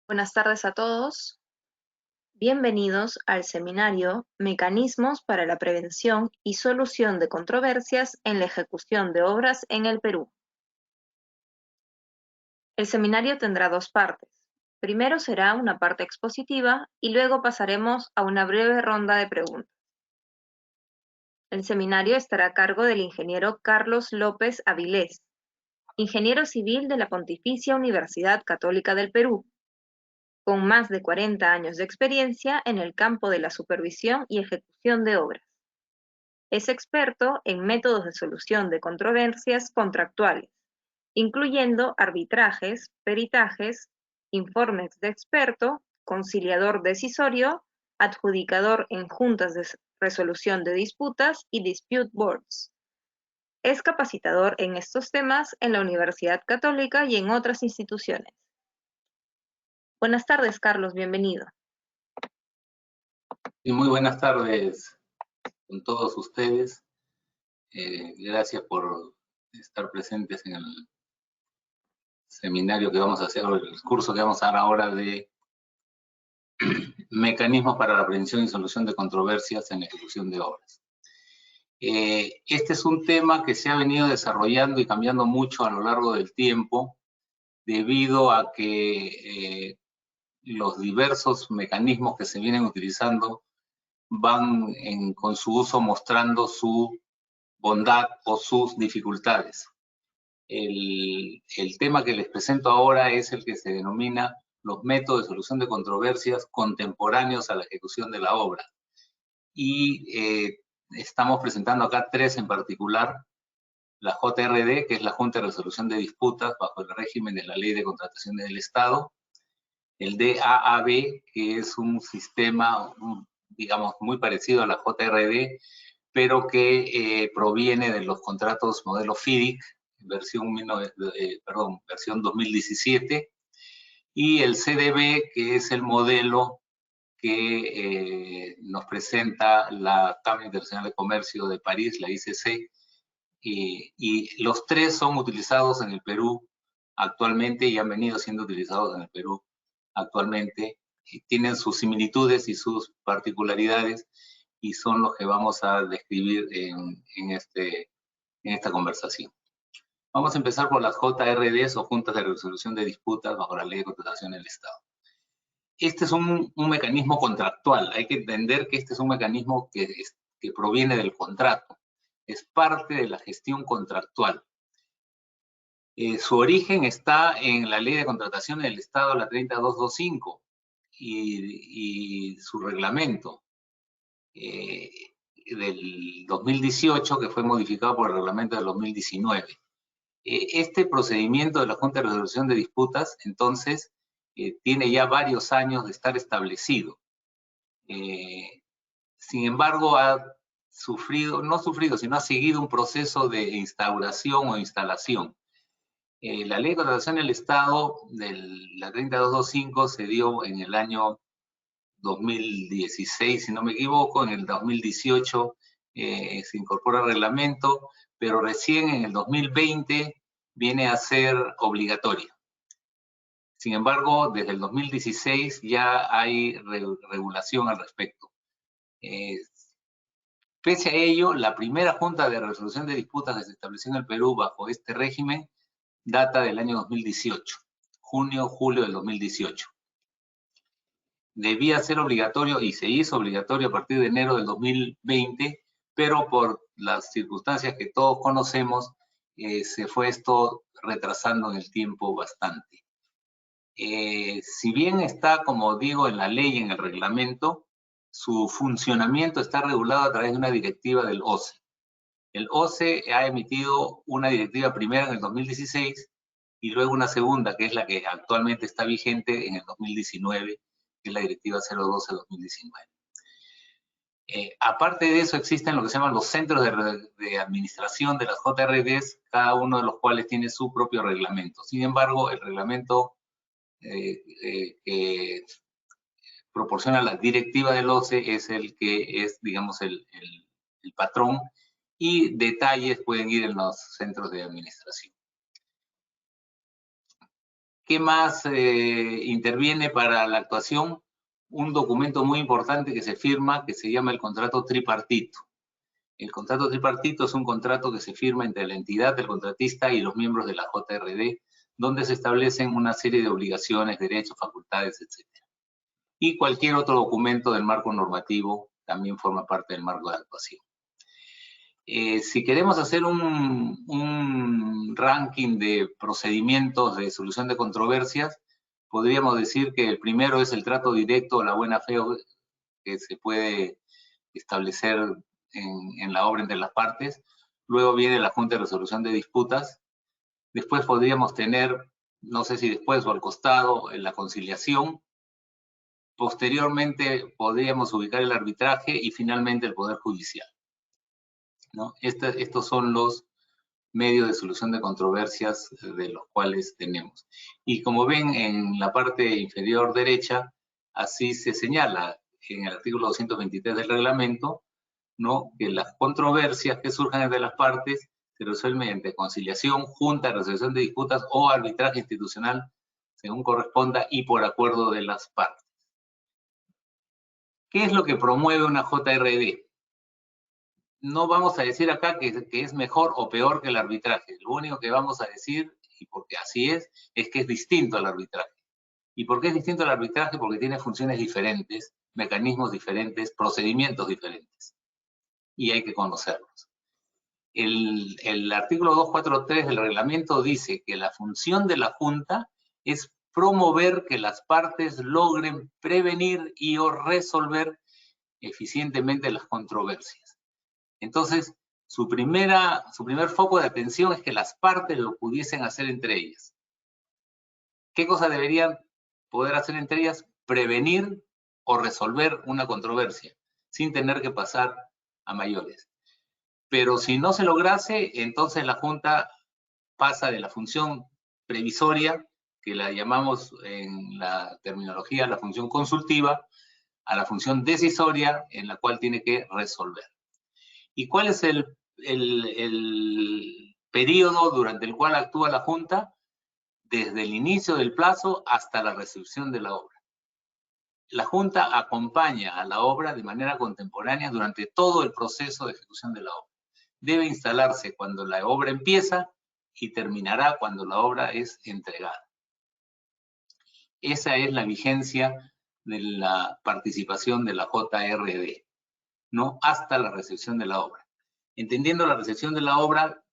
Buenas tardes a todos. Bienvenidos al seminario Mecanismos para la prevención y solución de controversias en la ejecución de obras en el Perú. El seminario tendrá dos partes. Primero será una parte expositiva y luego pasaremos a una breve ronda de preguntas. El seminario estará a cargo del ingeniero Carlos López Avilés, ingeniero civil de la Pontificia Universidad Católica del Perú, con más de 40 años de experiencia en el campo de la supervisión y ejecución de obras. Es experto en métodos de solución de controversias contractuales, incluyendo arbitrajes, peritajes, informes de experto, conciliador decisorio, adjudicador en juntas de resolución de disputas y dispute boards. Es capacitador en estos temas en la Universidad Católica y en otras instituciones. Buenas tardes, Carlos, bienvenido. Y muy buenas tardes con todos ustedes. Gracias por estar presentes en el seminario que vamos a hacer, o el curso que vamos a dar ahora de mecanismos para la prevención y solución de controversias en la ejecución de obras. Este es un tema que se ha venido desarrollando y cambiando mucho a lo largo del tiempo, debido a que los diversos mecanismos que se vienen utilizando van con su uso mostrando su bondad o sus dificultades. El tema que les presento ahora es el que se denomina los métodos de solución de controversias contemporáneos a la ejecución de la obra. Y estamos presentando acá tres en particular: la JRD, que es la Junta de Resolución de Disputas bajo el régimen de la Ley de Contrataciones del Estado; el DAAB, que es un sistema, digamos, muy parecido a la JRD, pero que proviene de los contratos modelo FIDIC, versión 2017, y el CDB, que es el modelo que nos presenta la Cámara Internacional de Comercio de París, la ICC, y los tres son utilizados en el Perú actualmente y han venido siendo utilizados en el Perú actualmente. Y tienen sus similitudes y sus particularidades, y son los que vamos a describir en esta conversación. Vamos a empezar por las JRDs, o Juntas de Resolución de Disputas bajo la Ley de Contratación del Estado. Este es un mecanismo contractual. Hay que entender que este es un mecanismo que proviene del contrato. Es parte de la gestión contractual. Su origen está en la Ley de Contratación del Estado, la 30225, y su reglamento del 2018, que fue modificado por el reglamento del 2019. Este procedimiento de la Junta de Resolución de Disputas, entonces, tiene ya varios años de estar establecido. Sin embargo, ha seguido un proceso de instauración o instalación. La Ley de Contratación del Estado, la 30225, se dio en el año 2016, si no me equivoco. En el 2018 se incorpora el reglamento, pero recién en el 2020 viene a ser obligatoria. Sin embargo, desde el 2016 ya hay regulación al respecto. Pese a ello, la primera Junta de Resolución de Disputas que se estableció en el Perú bajo este régimen data del año 2018, junio-julio del 2018. Debía ser obligatorio y se hizo obligatorio a partir de enero del 2020, pero por las circunstancias que todos conocemos, se fue esto retrasando en el tiempo bastante. Si bien está, como digo, en la ley, en el reglamento, su funcionamiento está regulado a través de una directiva del OCE. El OCE ha emitido una directiva primera en el 2016 y luego una segunda, que es la que actualmente está vigente, en el 2019, que es la directiva 012-2019. Aparte de eso, existen lo que se llaman los centros de administración de las JRDs, cada uno de los cuales tiene su propio reglamento. Sin embargo, el reglamento que proporciona la directiva del OCE es el que es, digamos, el patrón, y detalles pueden ir en los centros de administración. ¿Qué más interviene para la actuación? Un documento muy importante que se firma, que se llama el contrato tripartito. El contrato tripartito es un contrato que se firma entre la entidad, el contratista y los miembros de la JRD, donde se establecen una serie de obligaciones, derechos, facultades, etc. Y cualquier otro documento del marco normativo también forma parte del marco de actuación. Si queremos hacer un ranking de procedimientos de solución de controversias, podríamos decir que el primero es el trato directo o la buena fe que se puede establecer en la obra entre las partes. Luego viene la Junta de Resolución de Disputas. Después podríamos tener, no sé si después o al costado, la conciliación. Posteriormente podríamos ubicar el arbitraje y finalmente el Poder Judicial, ¿no? Estos son los medios de solución de controversias de los cuales tenemos. Y como ven en la parte inferior derecha, así se señala en el artículo 223 del reglamento, ¿no?, que las controversias que surjan entre las partes se resuelven mediante conciliación, junta de resolución de disputas o arbitraje institucional, según corresponda y por acuerdo de las partes. ¿Qué es lo que promueve una JRD? No vamos a decir acá que es mejor o peor que el arbitraje. Lo único que vamos a decir, y porque así es que es distinto al arbitraje. ¿Y por qué es distinto al arbitraje? Porque tiene funciones diferentes, mecanismos diferentes, procedimientos diferentes. Y hay que conocerlos. El artículo 243 del reglamento dice que la función de la Junta es promover que las partes logren prevenir y o resolver eficientemente las controversias. Entonces, su primer foco de atención es que las partes lo pudiesen hacer entre ellas. ¿Qué cosa deberían poder hacer entre ellas? Prevenir o resolver una controversia, sin tener que pasar a mayores. Pero si no se lograse, entonces la Junta pasa de la función previsoria, que la llamamos en la terminología la función consultiva, a la función decisoria, en la cual tiene que resolver. ¿Y cuál es el periodo durante el cual actúa la Junta? Desde el inicio del plazo hasta la recepción de la obra. La Junta acompaña a la obra de manera contemporánea durante todo el proceso de ejecución de la obra. Debe instalarse cuando la obra empieza y terminará cuando la obra es entregada. Esa es la vigencia de la participación de la JRD, ¿no?, hasta la recepción de la obra. Entendiendo la recepción de la obra,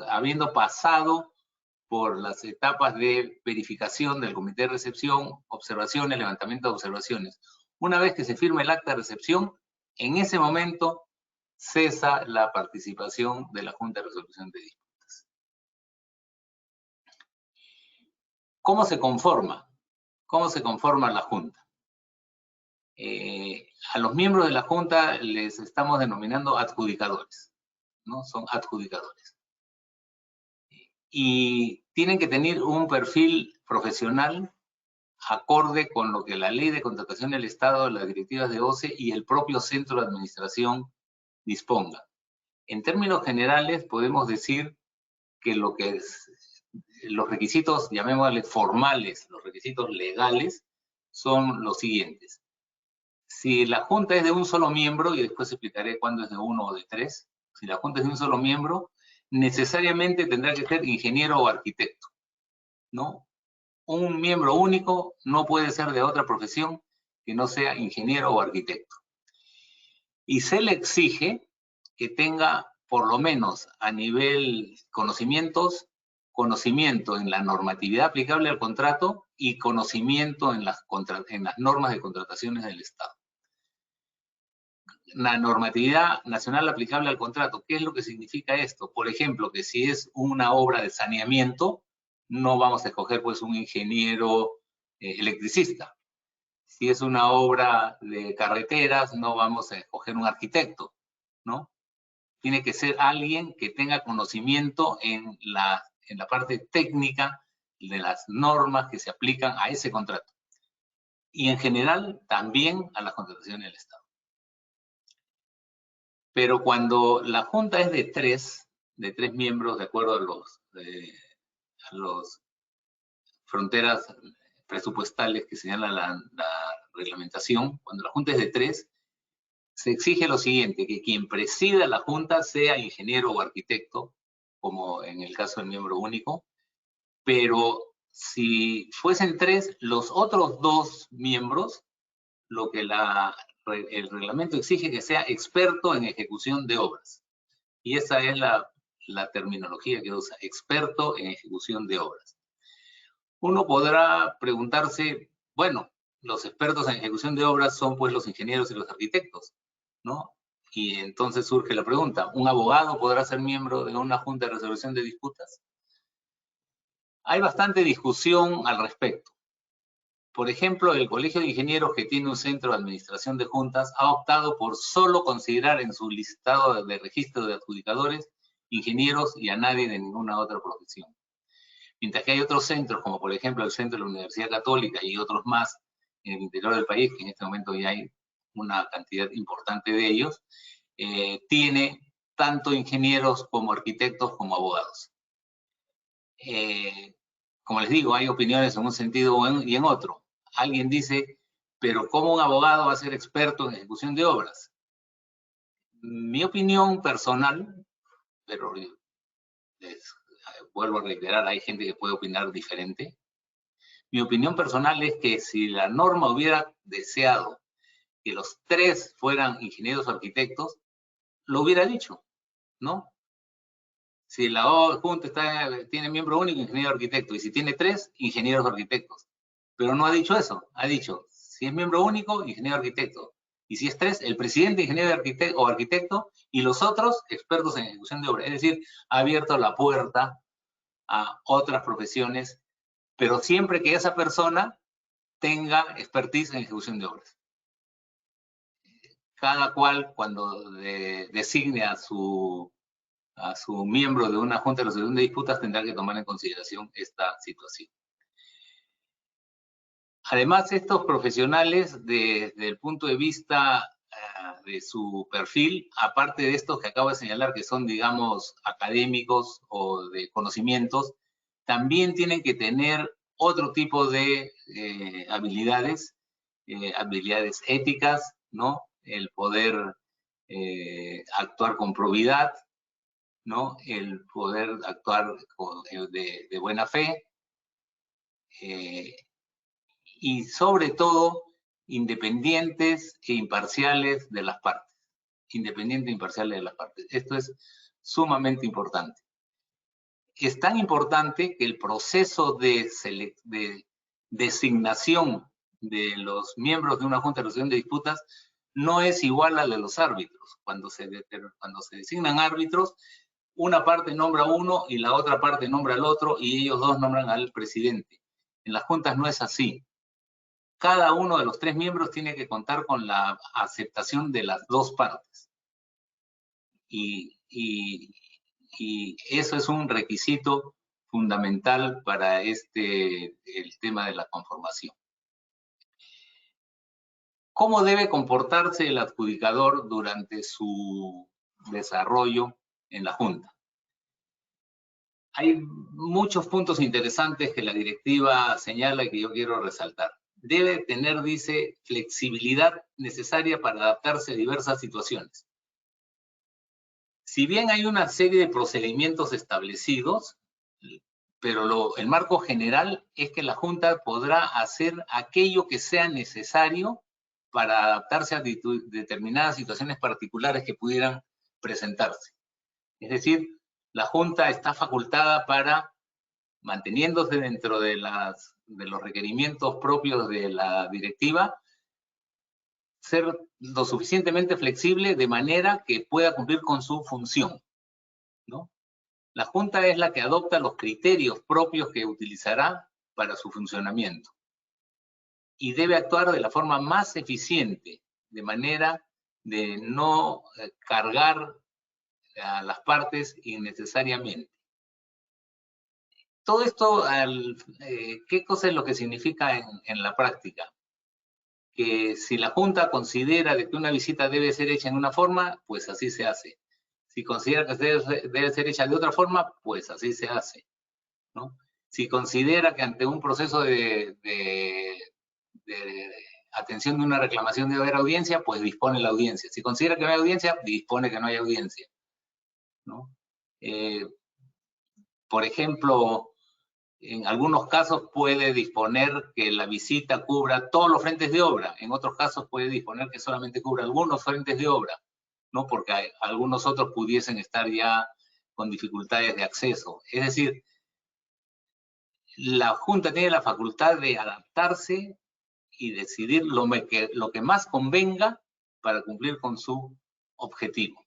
habiendo pasado por las etapas de verificación del comité de recepción, observaciones, levantamiento de observaciones. Una vez que se firma el acta de recepción, en ese momento cesa la participación de la Junta de Resolución de Disputas. ¿Cómo se conforma? ¿Cómo se conforma la Junta? A los miembros de la Junta les estamos denominando adjudicadores, ¿no? Son adjudicadores. Y tienen que tener un perfil profesional acorde con lo que la Ley de Contratación del Estado, las directivas de OCE y el propio Centro de Administración disponga. En términos generales, podemos decir que los requisitos, llamémosle formales, los requisitos legales, son los siguientes. Si la Junta es de un solo miembro, y después explicaré cuándo es de uno o de tres, si la Junta es de un solo miembro, necesariamente tendrá que ser ingeniero o arquitecto, ¿no? Un miembro único no puede ser de otra profesión que no sea ingeniero o arquitecto. Y se le exige que tenga, por lo menos a nivel conocimiento en la normatividad aplicable al contrato y conocimiento en las normas de contrataciones del Estado. La normatividad nacional aplicable al contrato, ¿qué es lo que significa esto? Por ejemplo, que si es una obra de saneamiento, no vamos a escoger pues un ingeniero electricista. Si es una obra de carreteras, no vamos a escoger un arquitecto, ¿no? Tiene que ser alguien que tenga conocimiento en la parte técnica de las normas que se aplican a ese contrato. Y en general también a las contrataciones del Estado. Pero cuando la Junta es de tres miembros, de acuerdo a los fronteras presupuestales que señala la reglamentación, cuando la Junta es de 3, se exige lo siguiente, que quien presida la Junta sea ingeniero o arquitecto, como en el caso del miembro único, pero si fuesen 3, los otros 2 miembros, lo que el reglamento exige que sea experto en ejecución de obras. Y esa es la terminología que usa, experto en ejecución de obras. Uno podrá preguntarse, bueno, los expertos en ejecución de obras son pues los ingenieros y los arquitectos, ¿no? Y entonces surge la pregunta, ¿un abogado podrá ser miembro de una junta de resolución de disputas? Hay bastante discusión al respecto. Por ejemplo, el Colegio de Ingenieros, que tiene un centro de administración de juntas, ha optado por solo considerar en su listado de registro de adjudicadores ingenieros y a nadie de ninguna otra profesión. Mientras que hay otros centros, como por ejemplo el centro de la Universidad Católica y otros más en el interior del país, que en este momento ya hay una cantidad importante de ellos, tiene tanto ingenieros como arquitectos como abogados. Como les digo, hay opiniones en un sentido y en otro. Alguien dice, pero ¿cómo un abogado va a ser experto en ejecución de obras? Mi opinión personal, pero vuelvo a reiterar, hay gente que puede opinar diferente. Mi opinión personal es que si la norma hubiera deseado que los 3 fueran ingenieros o arquitectos, lo hubiera dicho, ¿no? Si la Junta tiene miembro único, ingeniero arquitecto, y si tiene 3, ingenieros arquitectos. Pero no ha dicho eso, ha dicho, si es miembro único, ingeniero arquitecto. Y si es 3, el presidente, ingeniero o arquitecto, y los otros, expertos en ejecución de obra. Es decir, ha abierto la puerta a otras profesiones, pero siempre que esa persona tenga expertise en ejecución de obras. Cada cual, cuando designe a su miembro de una junta de resolución de disputas, tendrá que tomar en consideración esta situación. Además, estos profesionales, desde el punto de vista de su perfil, aparte de estos que acabo de señalar, que son, digamos, académicos o de conocimientos, también tienen que tener otro tipo de habilidades éticas, ¿no? El poder actuar con probidad, ¿no? El poder actuar de buena fe y sobre todo independientes e imparciales de las partes. Independientes e imparciales de las partes. Esto es sumamente importante. Es tan importante que el proceso de designación de los miembros de una junta de resolución de disputas no es igual al de los árbitros. Cuando se designan árbitros, una parte nombra uno y la otra parte nombra al otro y ellos 2 nombran al presidente. En las juntas no es así. Cada uno de los 3 miembros tiene que contar con la aceptación de las 2 partes. Y eso es un requisito fundamental para el tema de la conformación. ¿Cómo debe comportarse el adjudicador durante su desarrollo en la Junta? Hay muchos puntos interesantes que la directiva señala y que yo quiero resaltar. Debe tener, dice, flexibilidad necesaria para adaptarse a diversas situaciones. Si bien hay una serie de procedimientos establecidos, pero el marco general es que la Junta podrá hacer aquello que sea necesario para adaptarse a determinadas situaciones particulares que pudieran presentarse. Es decir, la Junta está facultada para, manteniéndose dentro de los requerimientos propios de la directiva, ser lo suficientemente flexible de manera que pueda cumplir con su función, ¿no? La Junta es la que adopta los criterios propios que utilizará para su funcionamiento y debe actuar de la forma más eficiente, de manera de no cargar a las partes innecesariamente. Todo esto, ¿qué cosa es lo que significa en la práctica? Que si la Junta considera de que una visita debe ser hecha en una forma, pues así se hace. Si considera que debe ser hecha de otra forma, pues así se hace, ¿no? Si considera que ante un proceso de atención de una reclamación debe haber audiencia, pues dispone la audiencia. Si considera que no hay audiencia, dispone que no hay audiencia, ¿no? Por ejemplo, en algunos casos puede disponer que la visita cubra todos los frentes de obra. En otros casos puede disponer que solamente cubra algunos frentes de obra, ¿no? Porque algunos otros pudiesen estar ya con dificultades de acceso. Es decir, la Junta tiene la facultad de adaptarse y decidir lo que más convenga para cumplir con su objetivo.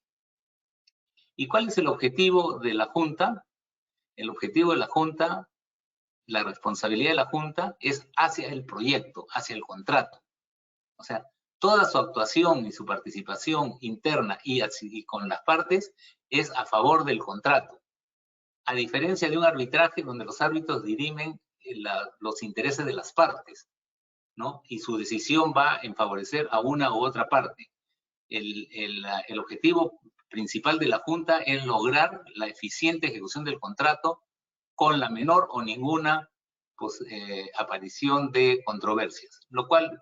¿Y cuál es el objetivo de la Junta? El objetivo de la Junta, la responsabilidad de la Junta es hacia el proyecto, hacia el contrato. O sea, toda su actuación y su participación interna y con las partes es a favor del contrato. A diferencia de un arbitraje donde los árbitros dirimen los intereses de las partes, ¿no? Y su decisión va en favorecer a una u otra parte. El objetivo principal de la Junta es lograr la eficiente ejecución del contrato con la menor o ninguna aparición de controversias, lo cual,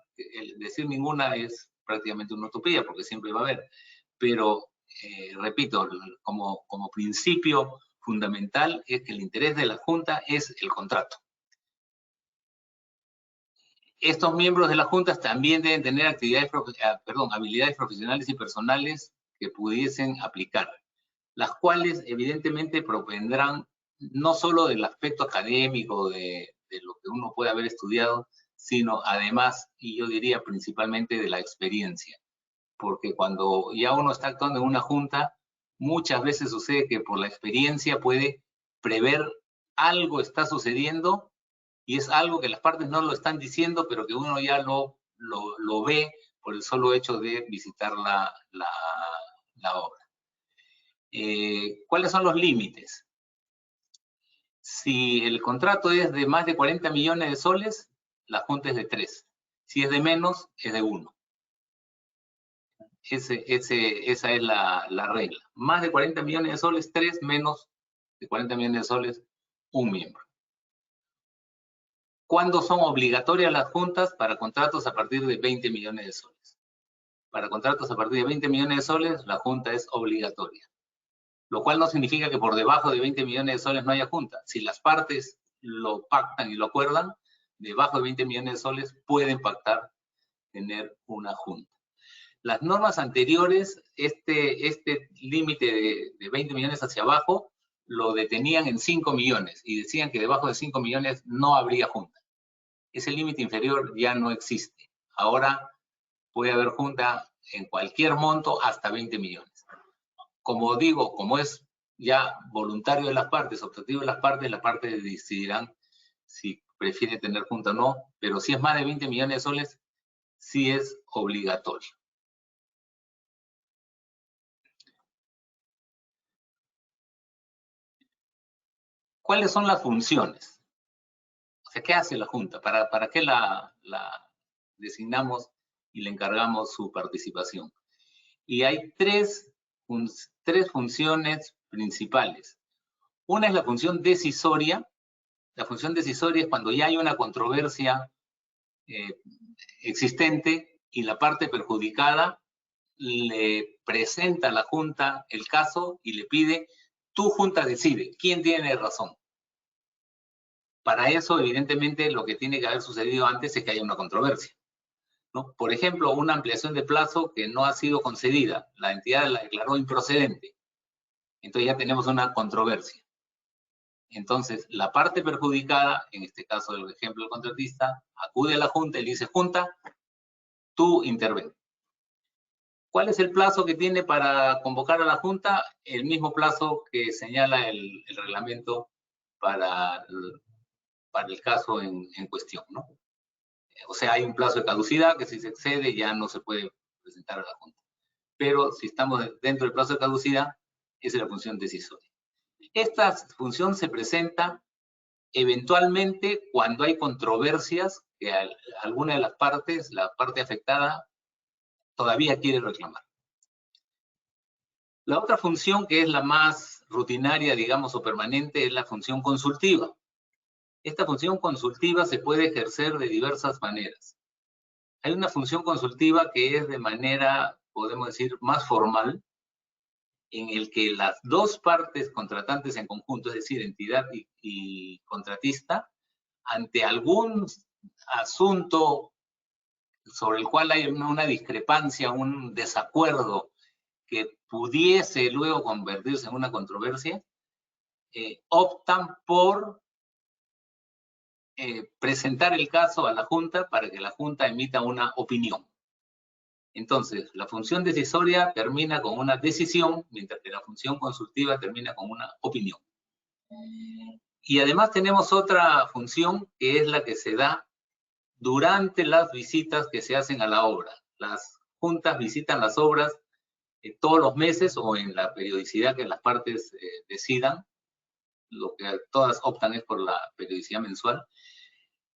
decir ninguna es prácticamente una utopía, porque siempre va a haber, pero repito, como principio fundamental es que el interés de la Junta es el contrato. Estos miembros de la Junta también deben tener habilidades profesionales y personales que pudiesen aplicar, las cuales evidentemente propendrán no solo del aspecto académico de lo que uno puede haber estudiado, sino además, y yo diría principalmente, de la experiencia. Porque cuando ya uno está actuando en una junta, muchas veces sucede que por la experiencia puede prever algo está sucediendo y es algo que las partes no lo están diciendo, pero que uno ya lo ve por el solo hecho de visitar la obra. ¿Cuáles son los límites? Si el contrato es de más de 40 millones de soles, la junta es de 3. Si es de menos, es de 1. Esa es la regla. Más de 40 millones de soles, 3, menos de 40 millones de soles, 1 miembro. ¿Cuándo son obligatorias las juntas? Para contratos a partir de 20 millones de soles. Para contratos a partir de 20 millones de soles, la junta es obligatoria. Lo cual no significa que por debajo de 20 millones de soles no haya junta. Si las partes lo pactan y lo acuerdan, debajo de 20 millones de soles pueden pactar tener una junta. Las normas anteriores, este límite de 20 millones hacia abajo, lo detenían en 5 millones y decían que debajo de 5 millones no habría junta. Ese límite inferior ya no existe. Ahora puede haber junta en cualquier monto hasta 20 millones. Como digo, como es ya voluntario de las partes, optativo de las partes decidirán si prefiere tener junta o no, pero si es más de 20 millones de soles, sí es obligatorio. ¿Cuáles son las funciones? O sea, ¿qué hace la Junta? ¿Para qué la designamos y le encargamos su participación? Y hay tres funciones principales. Una es la función decisoria. La función decisoria es cuando ya hay una controversia existente y la parte perjudicada le presenta a la Junta el caso y le pide, tu Junta decide, ¿quién tiene razón? Para eso, evidentemente, lo que tiene que haber sucedido antes es que haya una controversia, ¿no? Por ejemplo, una ampliación de plazo que no ha sido concedida. La entidad la declaró improcedente. Entonces ya tenemos una controversia. Entonces, la parte perjudicada, en este caso del ejemplo del contratista, acude a la Junta y le dice, Junta, tú interven. ¿Cuál es el plazo que tiene para convocar a la Junta? El mismo plazo que señala el reglamento para el caso en cuestión, ¿no? O sea, hay un plazo de caducidad que si se excede ya no se puede presentar a la Junta. Pero si estamos dentro del plazo de caducidad, esa es la función decisoria. Esta función se presenta eventualmente cuando hay controversias que alguna de las partes, la parte afectada, todavía quiere reclamar. La otra función, que es la más rutinaria, digamos, o permanente, es la función consultiva. Esta función consultiva se puede ejercer de diversas maneras. Hay una función consultiva que es de manera, podemos decir, más formal, en el que las dos partes contratantes en conjunto, es decir, entidad y contratista, ante algún asunto sobre el cual hay una discrepancia, un desacuerdo que pudiese luego convertirse en una controversia, optan por presentar el caso a la Junta para que la Junta emita una opinión. Entonces, la función decisoria termina con una decisión, mientras que la función consultiva termina con una opinión. Y además tenemos otra función que es la que se da durante las visitas que se hacen a la obra. Las juntas visitan las obras todos los meses o en la periodicidad que las partes decidan. Lo que todas optan es por la periodicidad mensual.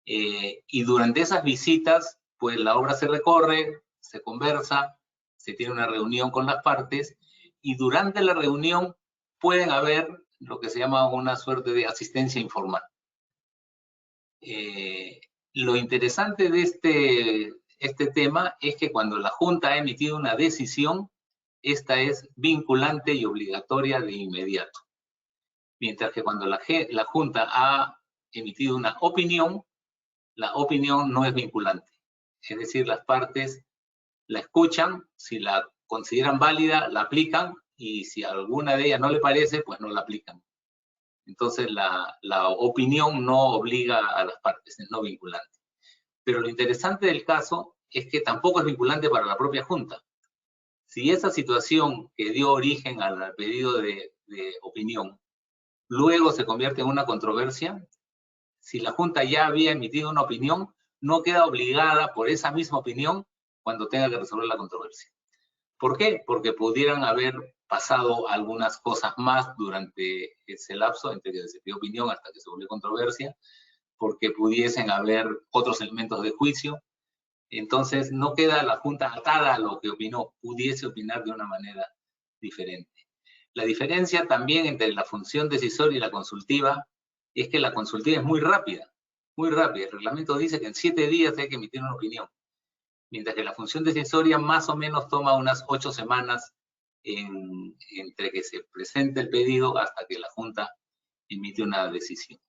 Y durante esas visitas, pues la obra se recorre, se conversa, se tiene una reunión con las partes y durante la reunión pueden haber lo que se llama una suerte de asistencia informal. Lo interesante de este tema es que cuando la Junta ha emitido una decisión, esta es vinculante y obligatoria de inmediato. Mientras que cuando la Junta ha emitido una opinión, la opinión no es vinculante. Es decir, las partes la escuchan, si la consideran válida, la aplican, y si a alguna de ellas no le parece, pues no la aplican. Entonces, la opinión no obliga a las partes, es no vinculante. Pero lo interesante del caso es que tampoco es vinculante para la propia Junta. Si esa situación que dio origen al pedido de opinión luego se convierte en una controversia, si la Junta ya había emitido una opinión, no queda obligada por esa misma opinión cuando tenga que resolver la controversia. ¿Por qué? Porque pudieran haber pasado algunas cosas más durante ese lapso entre que se pidió opinión hasta que se volvió controversia, porque pudiesen haber otros elementos de juicio. Entonces, no queda la Junta atada a lo que opinó, pudiese opinar de una manera diferente. La diferencia también entre la función decisoria y la consultiva es que la consultiva es muy rápida, muy rápida. El reglamento dice que en 7 días hay que emitir una opinión, mientras que la función decisoria más o menos toma unas 8 semanas entre que se presente el pedido hasta que la Junta emite una decisión.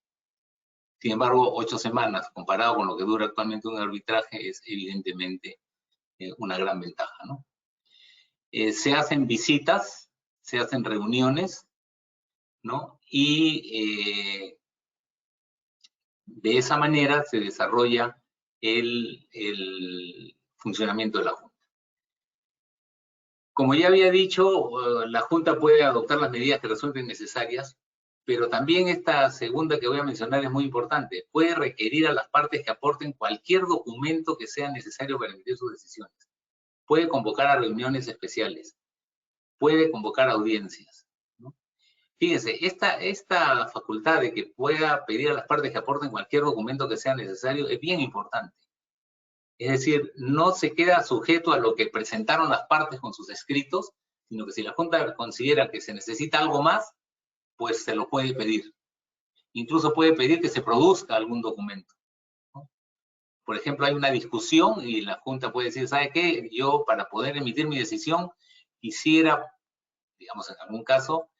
Sin embargo, 8 semanas, comparado con lo que dura actualmente un arbitraje, es evidentemente una gran ventaja, ¿no? Se hacen visitas, se hacen reuniones, ¿no? Y de esa manera se desarrolla el funcionamiento de la Junta. Como ya había dicho, la Junta puede adoptar las medidas que resulten necesarias, pero también esta segunda que voy a mencionar es muy importante. Puede requerir a las partes que aporten cualquier documento que sea necesario para emitir sus decisiones. Puede convocar a reuniones especiales. Puede convocar audiencias, ¿no? Fíjense, esta facultad de que pueda pedir a las partes que aporten cualquier documento que sea necesario es bien importante. Es decir, no se queda sujeto a lo que presentaron las partes con sus escritos, sino que si la Junta considera que se necesita algo más, pues se lo puede pedir. Incluso puede pedir que se produzca algún documento, ¿no? Por ejemplo, hay una discusión y la Junta puede decir, ¿sabe qué? Yo, para poder emitir mi decisión, quisiera, digamos, en algún caso,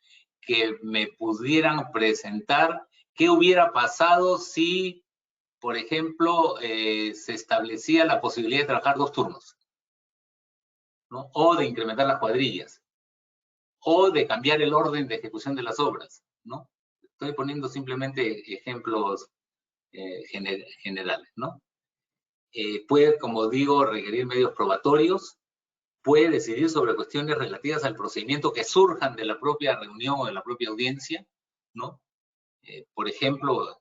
que me pudieran presentar qué hubiera pasado si, por ejemplo, se establecía la posibilidad de trabajar 2 turnos, ¿no? O de incrementar las cuadrillas, o de cambiar el orden de ejecución de las obras, ¿no? Estoy poniendo simplemente ejemplos generales, ¿no? Puede, como digo, requerir medios probatorios, puede decidir sobre cuestiones relativas al procedimiento que surjan de la propia reunión o de la propia audiencia, ¿no? Por ejemplo,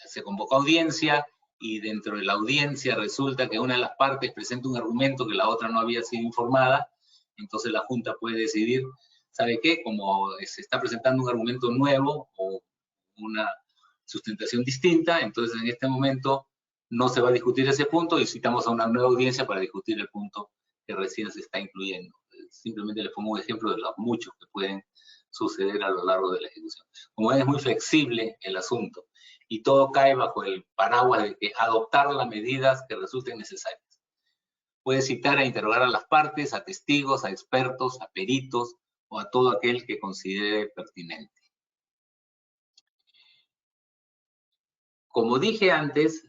se convocó audiencia y dentro de la audiencia resulta que una de las partes presenta un argumento que la otra no había sido informada, entonces la Junta puede decidir, ¿sabe qué? Como se está presentando un argumento nuevo o una sustentación distinta, entonces en este momento no se va a discutir ese punto y citamos a una nueva audiencia para discutir el punto que recién se está incluyendo. Simplemente les pongo un ejemplo de los muchos que pueden suceder a lo largo de la ejecución. Como ven, es muy flexible el asunto. y todo cae bajo el paraguas de que adoptar las medidas que resulten necesarias. Puede citar e interrogar a las partes, a testigos, a expertos, a peritos o a todo aquel que considere pertinente. Como dije antes,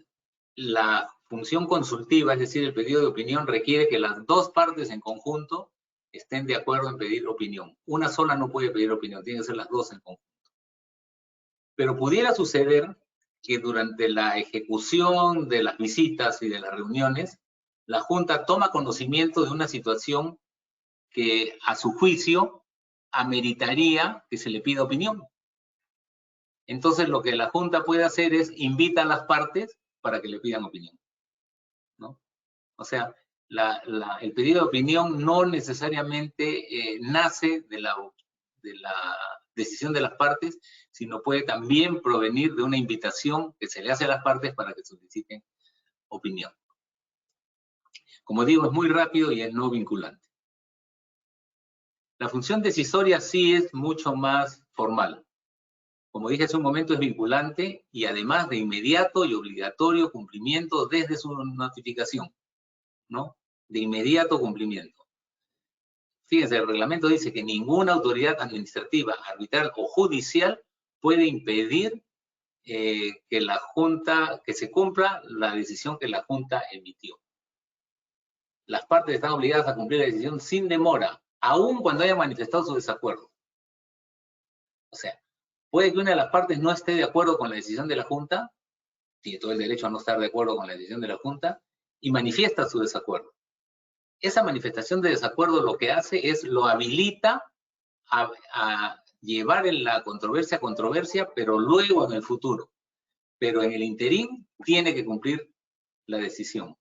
la función consultiva, es decir, el pedido de opinión, requiere que las dos partes en conjunto estén de acuerdo en pedir opinión. Una sola no puede pedir opinión, tienen que ser las dos en conjunto. Pero pudiera suceder que durante la ejecución de las visitas y de las reuniones, la Junta toma conocimiento de una situación que a su juicio ameritaría que se le pida opinión. Entonces lo que la Junta puede hacer es invitar a las partes para que le pidan opinión, ¿no? O sea, el pedido de opinión no necesariamente nace de la decisión de las partes, sino puede también provenir de una invitación que se le hace a las partes para que soliciten opinión. Como digo, es muy rápido y es no vinculante. La función decisoria sí es mucho más formal. Como dije hace un momento, es vinculante y además de inmediato y obligatorio cumplimiento desde su notificación, ¿no? De inmediato cumplimiento. Fíjense, el reglamento dice que ninguna autoridad administrativa, arbitral o judicial puede impedir que se cumpla la decisión que la Junta emitió. Las partes están obligadas a cumplir la decisión sin demora, aun cuando hayan manifestado su desacuerdo. O sea, puede que una de las partes no esté de acuerdo con la decisión de la Junta, tiene todo el derecho a no estar de acuerdo con la decisión de la Junta, y manifiesta su desacuerdo. Esa manifestación de desacuerdo lo que hace es lo habilita a llevar en la controversia a controversia, pero luego en el futuro. Pero en el interín tiene que cumplir la decisión.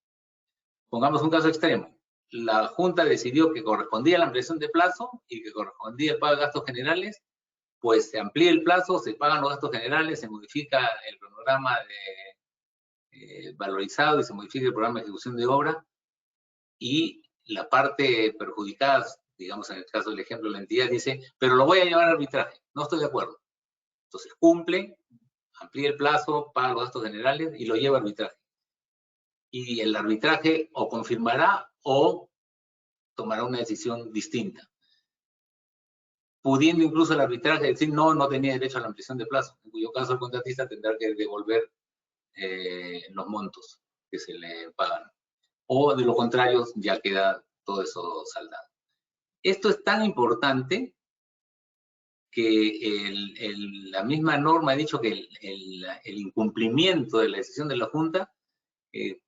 Pongamos un caso extremo. La Junta decidió que correspondía la ampliación de plazo y que correspondía el pago de gastos generales, pues se amplía el plazo, se pagan los gastos generales, se modifica el cronograma valorizado y se modifica el programa de ejecución de obra y la parte perjudicada, digamos en el caso del ejemplo de la entidad, dice, pero lo voy a llevar a arbitraje, no estoy de acuerdo. Entonces cumple, amplía el plazo, paga los gastos generales y lo lleva a arbitraje. Y el arbitraje o confirmará o tomará una decisión distinta. Pudiendo incluso el arbitraje decir, no tenía derecho a la ampliación de plazo, en cuyo caso el contratista tendrá que devolver los montos que se le pagan. O de lo contrario, ya queda todo eso saldado. Esto es tan importante que la misma norma ha dicho que el incumplimiento de la decisión de la Junta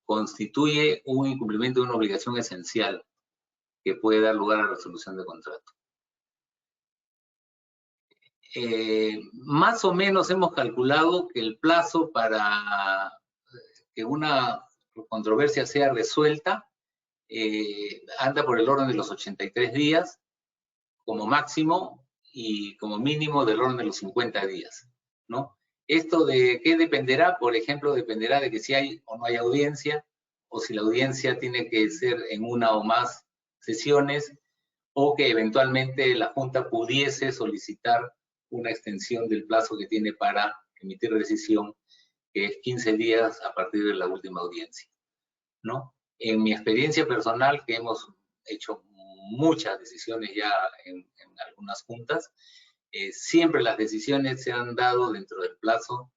constituye un incumplimiento de una obligación esencial que puede dar lugar a resolución de contrato. Más o menos hemos calculado que el plazo para que una controversia sea resuelta anda por el orden de los 83 días como máximo y como mínimo del orden de los 50 días, ¿no? ¿Esto de qué dependerá? Por ejemplo, dependerá de que si hay o no hay audiencia, o si la audiencia tiene que ser en una o más sesiones, o que eventualmente la Junta pudiese solicitar una extensión del plazo que tiene para emitir decisión, que es 15 días a partir de la última audiencia, ¿no? En mi experiencia personal, que hemos hecho muchas decisiones ya en algunas juntas, siempre las decisiones se han dado dentro del plazo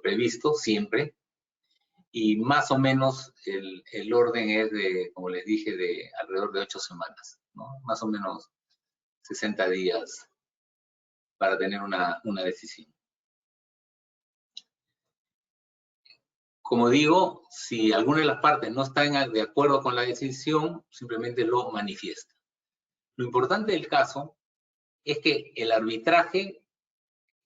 previsto, siempre, y más o menos el orden es de, como les dije, de alrededor de 8 semanas, ¿no? Más o menos 60 días para tener una decisión. Como digo, si alguna de las partes no está de acuerdo con la decisión, simplemente lo manifiesta. Lo importante del caso es que el arbitraje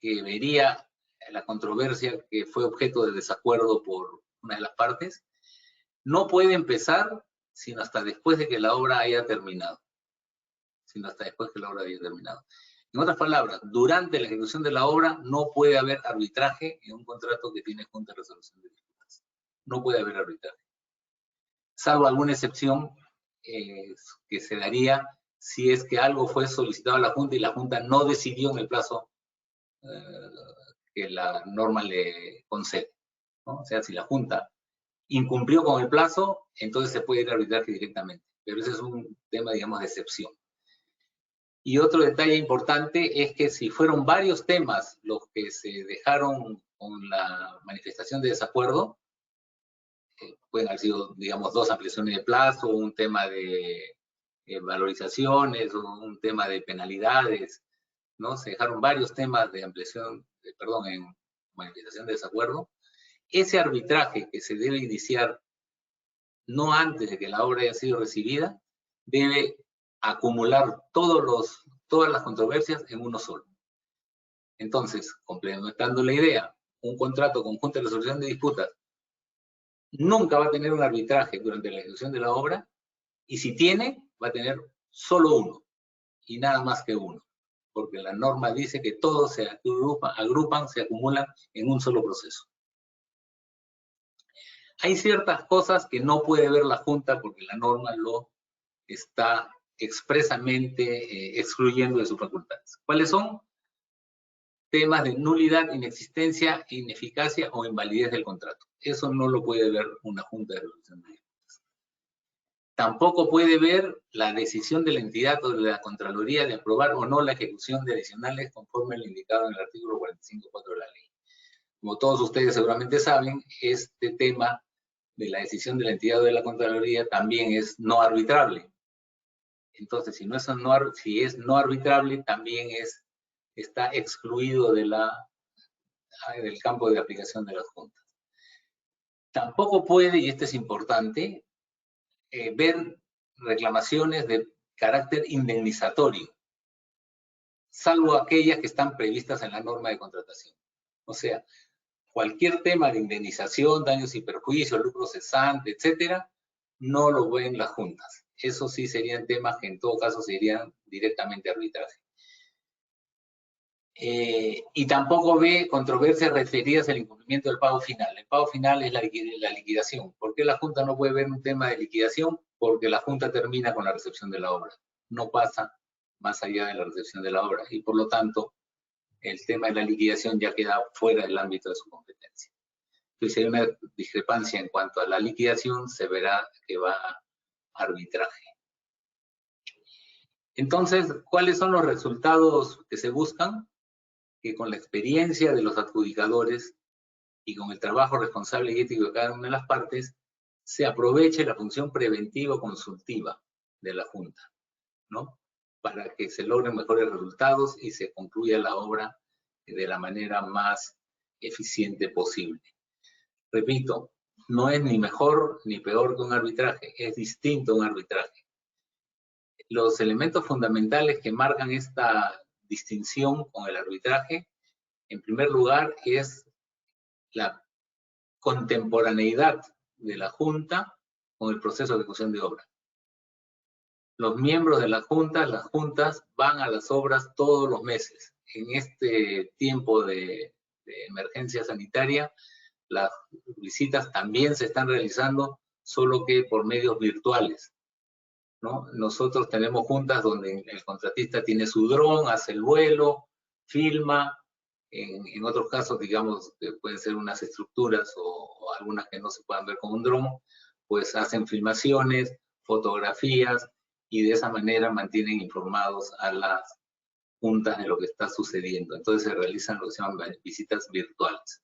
que vería la controversia que fue objeto de desacuerdo por una de las partes, no puede empezar sino hasta después de que la obra haya terminado. En otras palabras, durante la ejecución de la obra no puede haber arbitraje en un contrato que tiene Junta de Resolución de Disputas. No puede haber arbitraje. Salvo alguna excepción que se daría si es que algo fue solicitado a la Junta y la Junta no decidió en el plazo que la norma le concede, ¿no? O sea, si la Junta incumplió con el plazo, entonces se puede ir a arbitraje directamente. Pero ese es un tema, digamos, de excepción. Y otro detalle importante es que si fueron varios temas los que se dejaron con la manifestación de desacuerdo, pueden haber sido, digamos, 2 ampliaciones de plazo, un tema de valorizaciones, o un tema de penalidades, ¿no? Se dejaron varios temas de ampliación, perdón, en manifestación de desacuerdo. Ese arbitraje que se debe iniciar no antes de que la obra haya sido recibida, debe acumular todas las controversias en uno solo. Entonces, complementando la idea, un contrato con junta de resolución de disputas nunca va a tener un arbitraje durante la ejecución de la obra, y si tiene, va a tener solo uno, y nada más que uno, porque la norma dice que todos se agrupan, se acumulan en un solo proceso. Hay ciertas cosas que no puede ver la Junta porque la norma lo está expresamente excluyendo de sus facultades. ¿Cuáles son? Temas de nulidad, inexistencia, ineficacia o invalidez del contrato. Eso no lo puede ver una Junta de Resolución de Disputas. Tampoco puede ver la decisión de la entidad o de la Contraloría de aprobar o no la ejecución de adicionales conforme lo indicado en el artículo 45.4 de la ley. Como todos ustedes seguramente saben, este tema de la decisión de la entidad o de la Contraloría también es no arbitrable. Entonces, si es no arbitrable, también está excluido del campo de aplicación de las juntas. Tampoco puede, y esto es importante, ver reclamaciones de carácter indemnizatorio, salvo aquellas que están previstas en la norma de contratación. O sea, cualquier tema de indemnización, daños y perjuicios, lucro cesante, etcétera, no lo ven las juntas. Eso sí serían temas que en todo caso serían directamente arbitraje. Y tampoco ve controversias referidas al incumplimiento del pago final. El pago final es la liquidación. ¿Por qué la Junta no puede ver un tema de liquidación? Porque la Junta termina con la recepción de la obra. No pasa más allá de la recepción de la obra. Y por lo tanto, el tema de la liquidación ya queda fuera del ámbito de su competencia. Entonces, si hay una discrepancia en cuanto a la liquidación, se verá que va a arbitraje. Entonces, ¿cuáles son los resultados que se buscan? Que con la experiencia de los adjudicadores y con el trabajo responsable y ético de cada una de las partes, se aproveche la función preventivo-consultiva de la Junta, ¿no? Para que se logren mejores resultados y se concluya la obra de la manera más eficiente posible. Repito, no es ni mejor ni peor que un arbitraje, es distinto a un arbitraje. Los elementos fundamentales que marcan esta distinción con el arbitraje, en primer lugar, es la contemporaneidad de la Junta con el proceso de ejecución de obra. Los miembros de las juntas van a las obras todos los meses. En este tiempo de emergencia sanitaria, las visitas también se están realizando, solo que por medios virtuales, ¿no? Nosotros tenemos juntas donde el contratista tiene su dron, hace el vuelo, filma. En otros casos, digamos, que pueden ser unas estructuras o algunas que no se puedan ver con un dron, pues hacen filmaciones, fotografías, y de esa manera mantienen informados a las juntas de lo que está sucediendo. Entonces se realizan lo que se llaman visitas virtuales.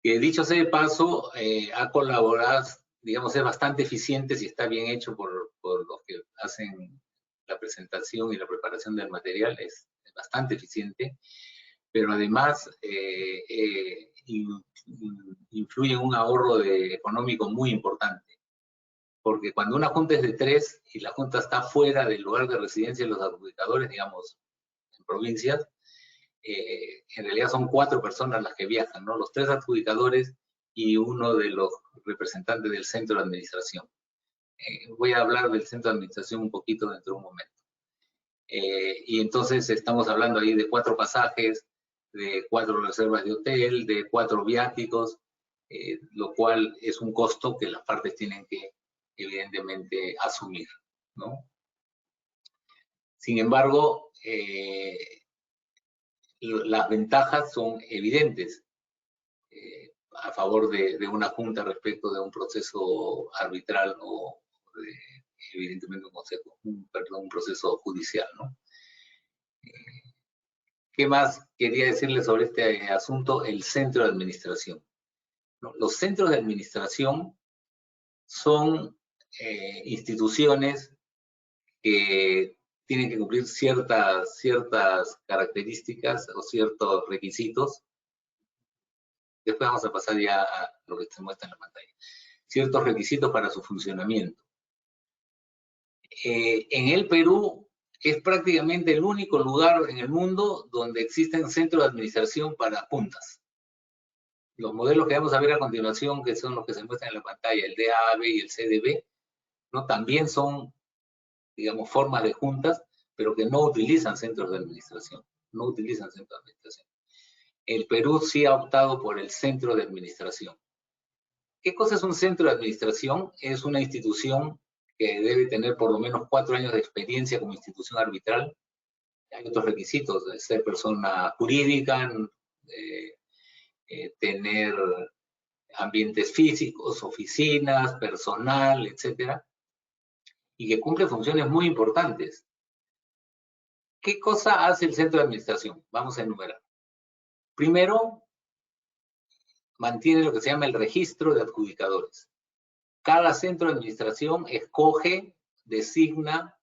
Dicho sea de paso, ha colaborado, digamos, es bastante eficiente si está bien hecho por los que hacen la presentación y la preparación del material, es bastante eficiente, pero además influye en un ahorro económico muy importante, porque cuando una junta es de 3 y la junta está fuera del lugar de residencia de los adjudicadores, digamos, en provincias, en realidad son 4 personas las que viajan, ¿no? Los 3 adjudicadores y uno de los representantes del centro de administración. Voy a hablar del centro de administración un poquito dentro de un momento. Y entonces estamos hablando ahí de 4 pasajes, de 4 reservas de hotel, de 4 viáticos, lo cual es un costo que las partes tienen que evidentemente asumir, ¿no? Sin embargo, las ventajas son evidentes a favor de una junta respecto de un proceso arbitral o evidentemente un proceso judicial, ¿no? ¿Qué más quería decirles sobre este asunto? El centro de administración. Los centros de administración son instituciones que tienen que cumplir ciertas características o ciertos requisitos. Después vamos a pasar ya a lo que se muestra en la pantalla. Ciertos requisitos para su funcionamiento. En el Perú es prácticamente el único lugar en el mundo donde existen centros de administración para juntas. Los modelos que vamos a ver a continuación, que son los que se muestran en la pantalla, el DAB y el CDB, ¿no? También son, digamos, formas de juntas, pero que no utilizan centros de administración. No utilizan centros de administración. El Perú sí ha optado por el centro de administración. ¿Qué cosa es un centro de administración? Es una institución que debe tener por lo menos 4 años de experiencia como institución arbitral. Hay otros requisitos, de ser persona jurídica, tener ambientes físicos, oficinas, personal, etcétera, y que cumple funciones muy importantes. ¿Qué cosa hace el centro de administración? Vamos a enumerar. Primero, mantiene lo que se llama el registro de adjudicadores. Cada centro de administración escoge, designa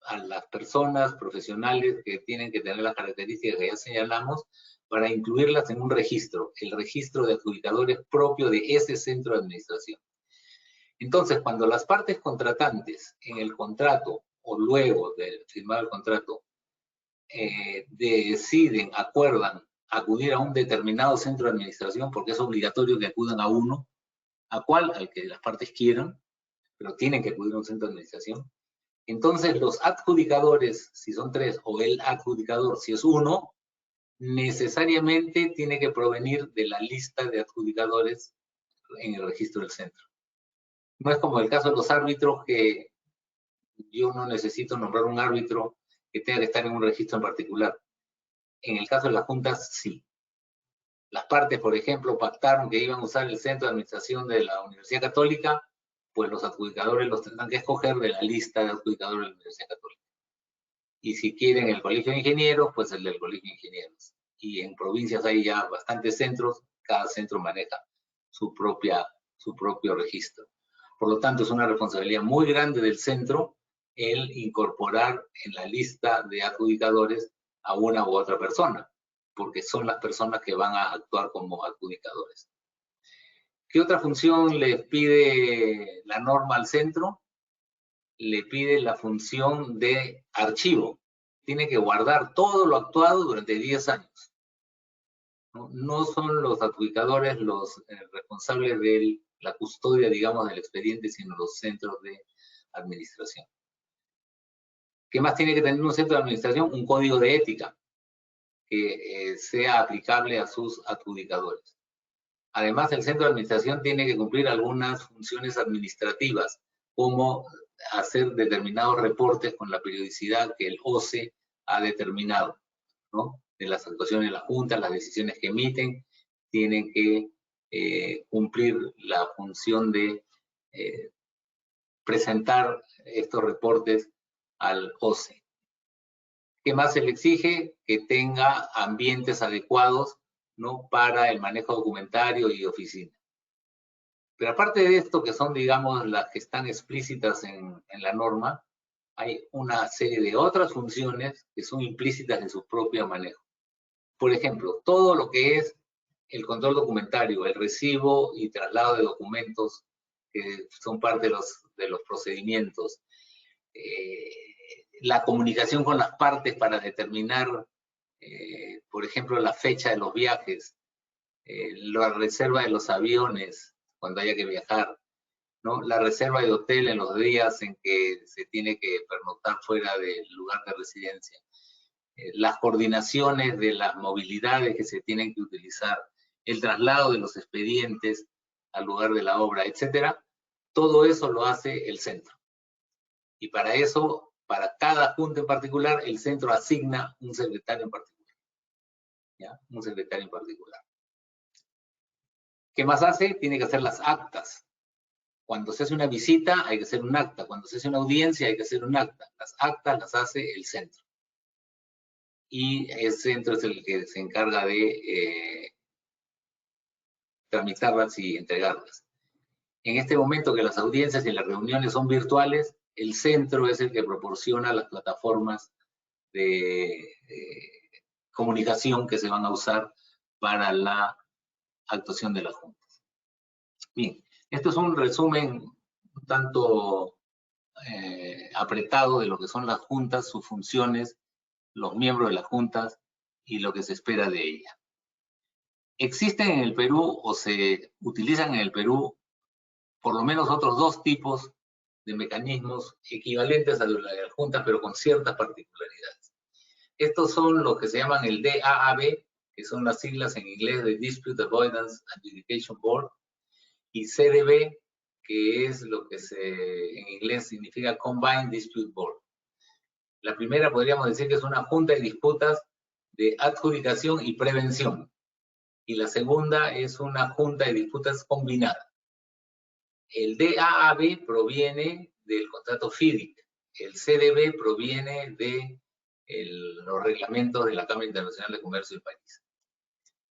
a las personas profesionales que tienen que tener las características que ya señalamos para incluirlas en un registro, el registro de adjudicadores propio de ese centro de administración. Entonces, cuando las partes contratantes en el contrato o luego de firmar el contrato deciden, acuerdan acudir a un determinado centro de administración, porque es obligatorio que acudan a uno, al que las partes quieran, pero tienen que acudir a un centro de administración. Entonces, los adjudicadores, si son 3, o el adjudicador, si es 1, necesariamente tiene que provenir de la lista de adjudicadores en el registro del centro. No es como el caso de los árbitros, que yo no necesito nombrar un árbitro que tenga que estar en un registro en particular. En el caso de las juntas, sí. Las partes, por ejemplo, pactaron que iban a usar el centro de administración de la Universidad Católica, pues los adjudicadores los tendrán que escoger de la lista de adjudicadores de la Universidad Católica. Y si quieren el Colegio de Ingenieros, pues el del Colegio de Ingenieros. Y en provincias hay ya bastantes centros, cada centro maneja su propio registro. Por lo tanto, es una responsabilidad muy grande del centro el incorporar en la lista de adjudicadores a una u otra persona, porque son las personas que van a actuar como adjudicadores. ¿Qué otra función le pide la norma al centro? Le pide la función de archivo. Tiene que guardar todo lo actuado durante 10 años. No son los adjudicadores los responsables de la custodia, digamos, del expediente, sino los centros de administración. ¿Qué más tiene que tener un centro de administración? Un código de ética que sea aplicable a sus adjudicadores. Además, el centro de administración tiene que cumplir algunas funciones administrativas, como hacer determinados reportes con la periodicidad que el OCE ha determinado, ¿no? De las actuaciones de la Junta, las decisiones que emiten, tienen que cumplir la función de presentar estos reportes al OCE. ¿Qué más se le exige? Que tenga ambientes adecuados, ¿no? Para el manejo documentario y oficina. Pero aparte de esto, que son, digamos, las que están explícitas en la norma, hay una serie de otras funciones que son implícitas en su propio manejo. Por ejemplo, todo lo que es el control documentario, el recibo y traslado de documentos, que son parte de los procedimientos, la comunicación con las partes para determinar, por ejemplo, la fecha de los viajes, la reserva de los aviones cuando haya que viajar, ¿no? La reserva de hotel en los días en que se tiene que pernoctar fuera del lugar de residencia, las coordinaciones de las movilidades que se tienen que utilizar, el traslado de los expedientes al lugar de la obra, etcétera. Todo eso lo hace el centro. Y para eso, para cada junta en particular, el centro asigna un secretario en particular. ¿ya? Un secretario en particular. ¿Qué más hace? Tiene que hacer las actas. Cuando se hace una visita hay que hacer un acta. Cuando se hace una audiencia hay que hacer un acta. Las actas las hace el centro. Y el centro es el que se encarga de tramitarlas y entregarlas. En este momento que las audiencias y las reuniones son virtuales, el centro es el que proporciona las plataformas de comunicación que se van a usar para la actuación de las juntas. Bien, esto es un resumen un tanto apretado de lo que son las juntas, sus funciones, los miembros de las juntas y lo que se espera de ellas. Existen en el Perú o se utilizan en el Perú por lo menos otros dos tipos de mecanismos equivalentes a los de la Junta, pero con ciertas particularidades. Estos son los que se llaman el DAAB, que son las siglas en inglés de Dispute Avoidance Adjudication Board, y CDB, que es lo que en inglés significa Combined Dispute Board. La primera podríamos decir que es una junta de disputas de adjudicación y prevención, y la segunda es una junta de disputas combinada. El DAAB proviene del contrato FIDIC, el CDB proviene de los reglamentos de la Cámara Internacional de Comercio de París.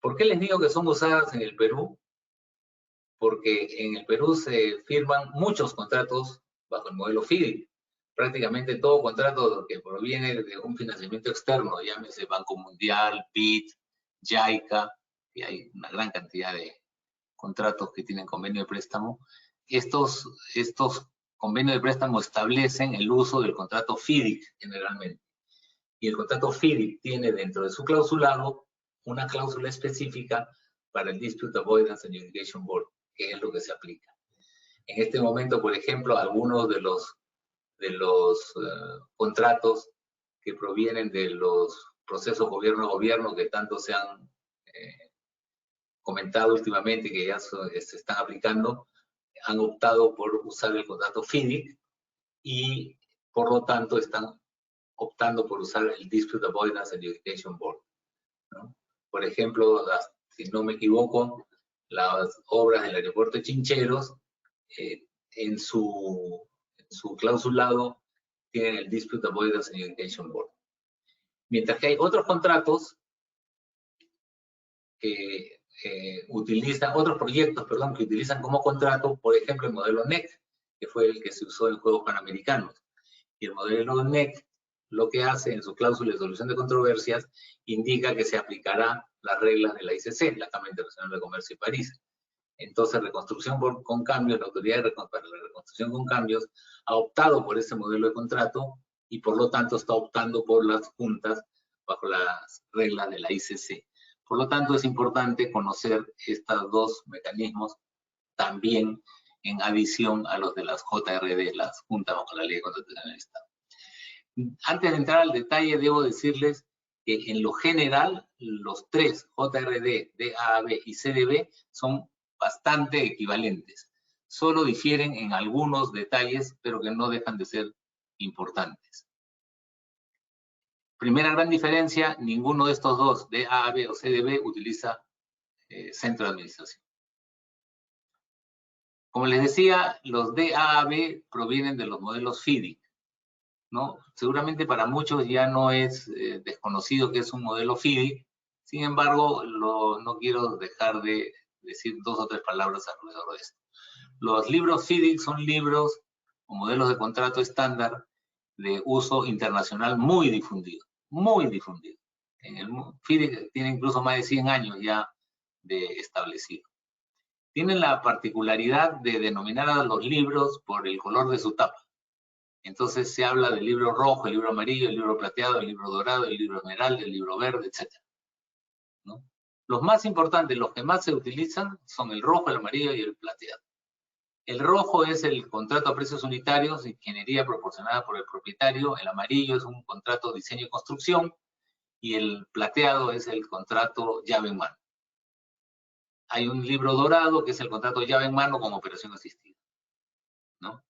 ¿Por qué les digo que son usadas en el Perú? Porque en el Perú se firman muchos contratos bajo el modelo FIDIC. Prácticamente todo contrato que proviene de un financiamiento externo, llámese Banco Mundial, BID, JICA, y hay una gran cantidad de contratos que tienen convenio de préstamo. Estos convenios de préstamo establecen el uso del contrato FIDIC generalmente. Y el contrato FIDIC tiene dentro de su clausulado una cláusula específica para el Dispute Avoidance Adjudication Board, que es lo que se aplica. En este momento, por ejemplo, algunos de los contratos que provienen de los procesos gobierno a gobierno que tanto se han comentado últimamente, que ya se están aplicando, han optado por usar el contrato FIDIC y por lo tanto están optando por usar el Dispute Avoidance Adjudication Board, ¿no? Por ejemplo, si no me equivoco, las obras del aeropuerto de Chincheros, en su clausulado, tienen el Dispute Avoidance Adjudication Board. Mientras que hay otros contratos que otros proyectos, perdón, que utilizan como contrato, por ejemplo, el modelo NEC, que fue el que se usó en los Juegos Panamericanos. Y el modelo NEC lo que hace en su cláusula de solución de controversias indica que se aplicará las reglas de la ICC, la Cámara Internacional de Comercio de París. Entonces, Reconstrucción con Cambios, la Autoridad para la Reconstrucción con Cambios, ha optado por ese modelo de contrato y por lo tanto está optando por las juntas bajo las reglas de la ICC. Por lo tanto, es importante conocer estos dos mecanismos también en adición a los de las JRD, las juntas bajo la Ley de Contratación del Estado. Antes de entrar al detalle, debo decirles que en lo general, los tres, JRD, DAAB y CDB, son bastante equivalentes. Solo difieren en algunos detalles, pero que no dejan de ser importantes. Primera gran diferencia, ninguno de estos dos, DAAB o CDB, utiliza centro de administración. Como les decía, los DAAB provienen de los modelos FIDIC, ¿no? Seguramente para muchos ya no es desconocido que es un modelo FIDIC, sin embargo, no quiero dejar de decir dos o tres palabras alrededor de esto. Los libros FIDIC son libros o modelos de contrato estándar de uso internacional muy difundido, muy difundido. FIDIC tiene incluso más de 100 años ya de establecido. Tienen la particularidad de denominar a los libros por el color de su tapa. Entonces se habla del libro rojo, el libro amarillo, el libro plateado, el libro dorado, el libro esmeralda, el libro verde, etc., ¿no? Los más importantes, los que más se utilizan, son el rojo, el amarillo y el plateado. El rojo es el contrato a precios unitarios, ingeniería proporcionada por el propietario. El amarillo es un contrato de diseño y construcción. Y el plateado es el contrato llave en mano. Hay un libro dorado que es el contrato llave en mano con operación asistida, ¿no?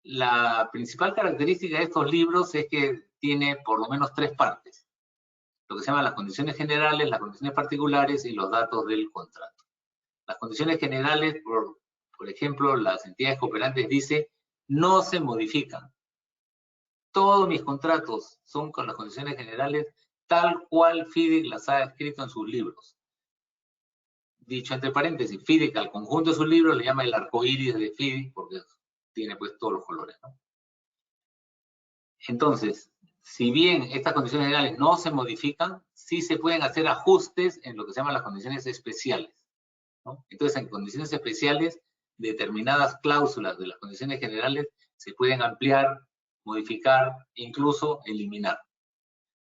La principal característica de estos libros es que tiene por lo menos tres partes. lo que se llaman las condiciones generales, las condiciones particulares y los datos del contrato. Las condiciones generales, por ejemplo, las entidades cooperantes dicen, no se modifican. Todos mis contratos son con las condiciones generales tal cual FIDIC las ha escrito en sus libros. Dicho entre paréntesis, FIDIC al conjunto de sus libros le llama el arco iris de FIDIC porque tiene pues todos los colores, ¿no? Entonces, si bien estas condiciones generales no se modifican, sí se pueden hacer ajustes en lo que se llaman las condiciones especiales, ¿no? Entonces, en condiciones especiales, determinadas cláusulas de las condiciones generales se pueden ampliar, modificar, incluso eliminar.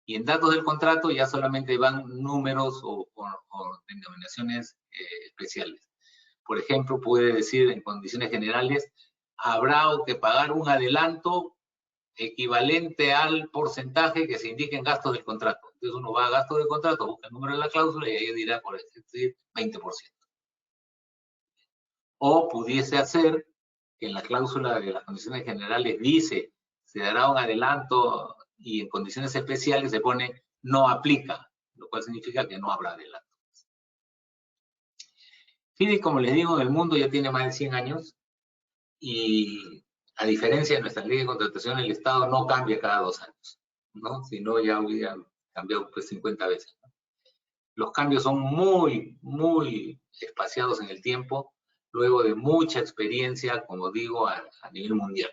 Y en datos del contrato ya solamente van números o denominaciones especiales. Por ejemplo, puede decir en condiciones generales, habrá que pagar un adelanto equivalente al porcentaje que se indique en gastos del contrato. Entonces uno va a gastos del contrato, busca el número de la cláusula y ahí dirá, por decir, 20%. O pudiese hacer que en la cláusula de las condiciones generales dice, se dará un adelanto y en condiciones especiales se pone no aplica, lo cual significa que no habrá adelanto. FIDIC, como les digo, en el mundo ya tiene más de 100 años y a diferencia de nuestra ley de contratación, el Estado no cambia cada 2 años, ¿no? Si no, ya hubiera cambiado pues 50 veces, ¿no? Los cambios son muy, muy espaciados en el tiempo, luego de mucha experiencia, como digo, a nivel mundial.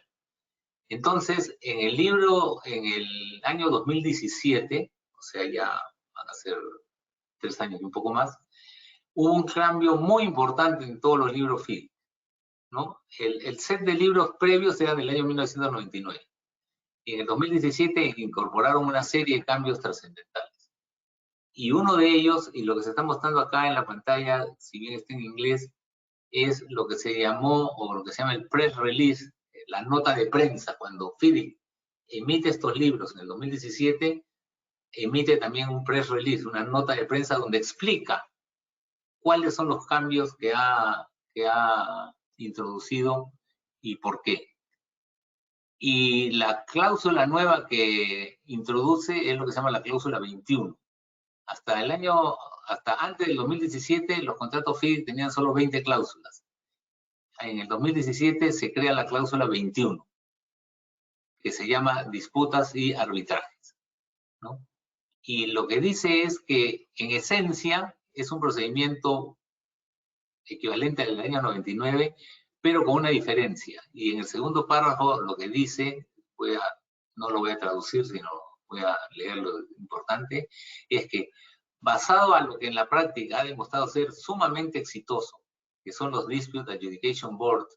Entonces, en el libro, en el año 2017, o sea, ya van a ser 3 años y un poco más, hubo un cambio muy importante en todos los libros FIDIC, ¿no? El set de libros previos era del año 1999. Y en el 2017 incorporaron una serie de cambios trascendentales. Y uno de ellos, y lo que se está mostrando acá en la pantalla, si bien está en inglés, es lo que se llamó, o lo que se llama el press release, la nota de prensa. Cuando FIDIC emite estos libros en el 2017, emite también un press release, una nota de prensa donde explica cuáles son los cambios que ha introducido y por qué. Y la cláusula nueva que introduce es lo que se llama la cláusula 21. Hasta antes del 2017, los contratos FIDIC tenían solo 20 cláusulas. En el 2017 se crea la cláusula 21, que se llama disputas y arbitrajes, ¿no? Y lo que dice es que, en esencia, es un procedimiento equivalente al año 99, pero con una diferencia. Y en el segundo párrafo lo que dice, no lo voy a traducir, sino voy a leer lo importante, es que basado a lo que en la práctica ha demostrado ser sumamente exitoso, que son los Dispute Adjudication Board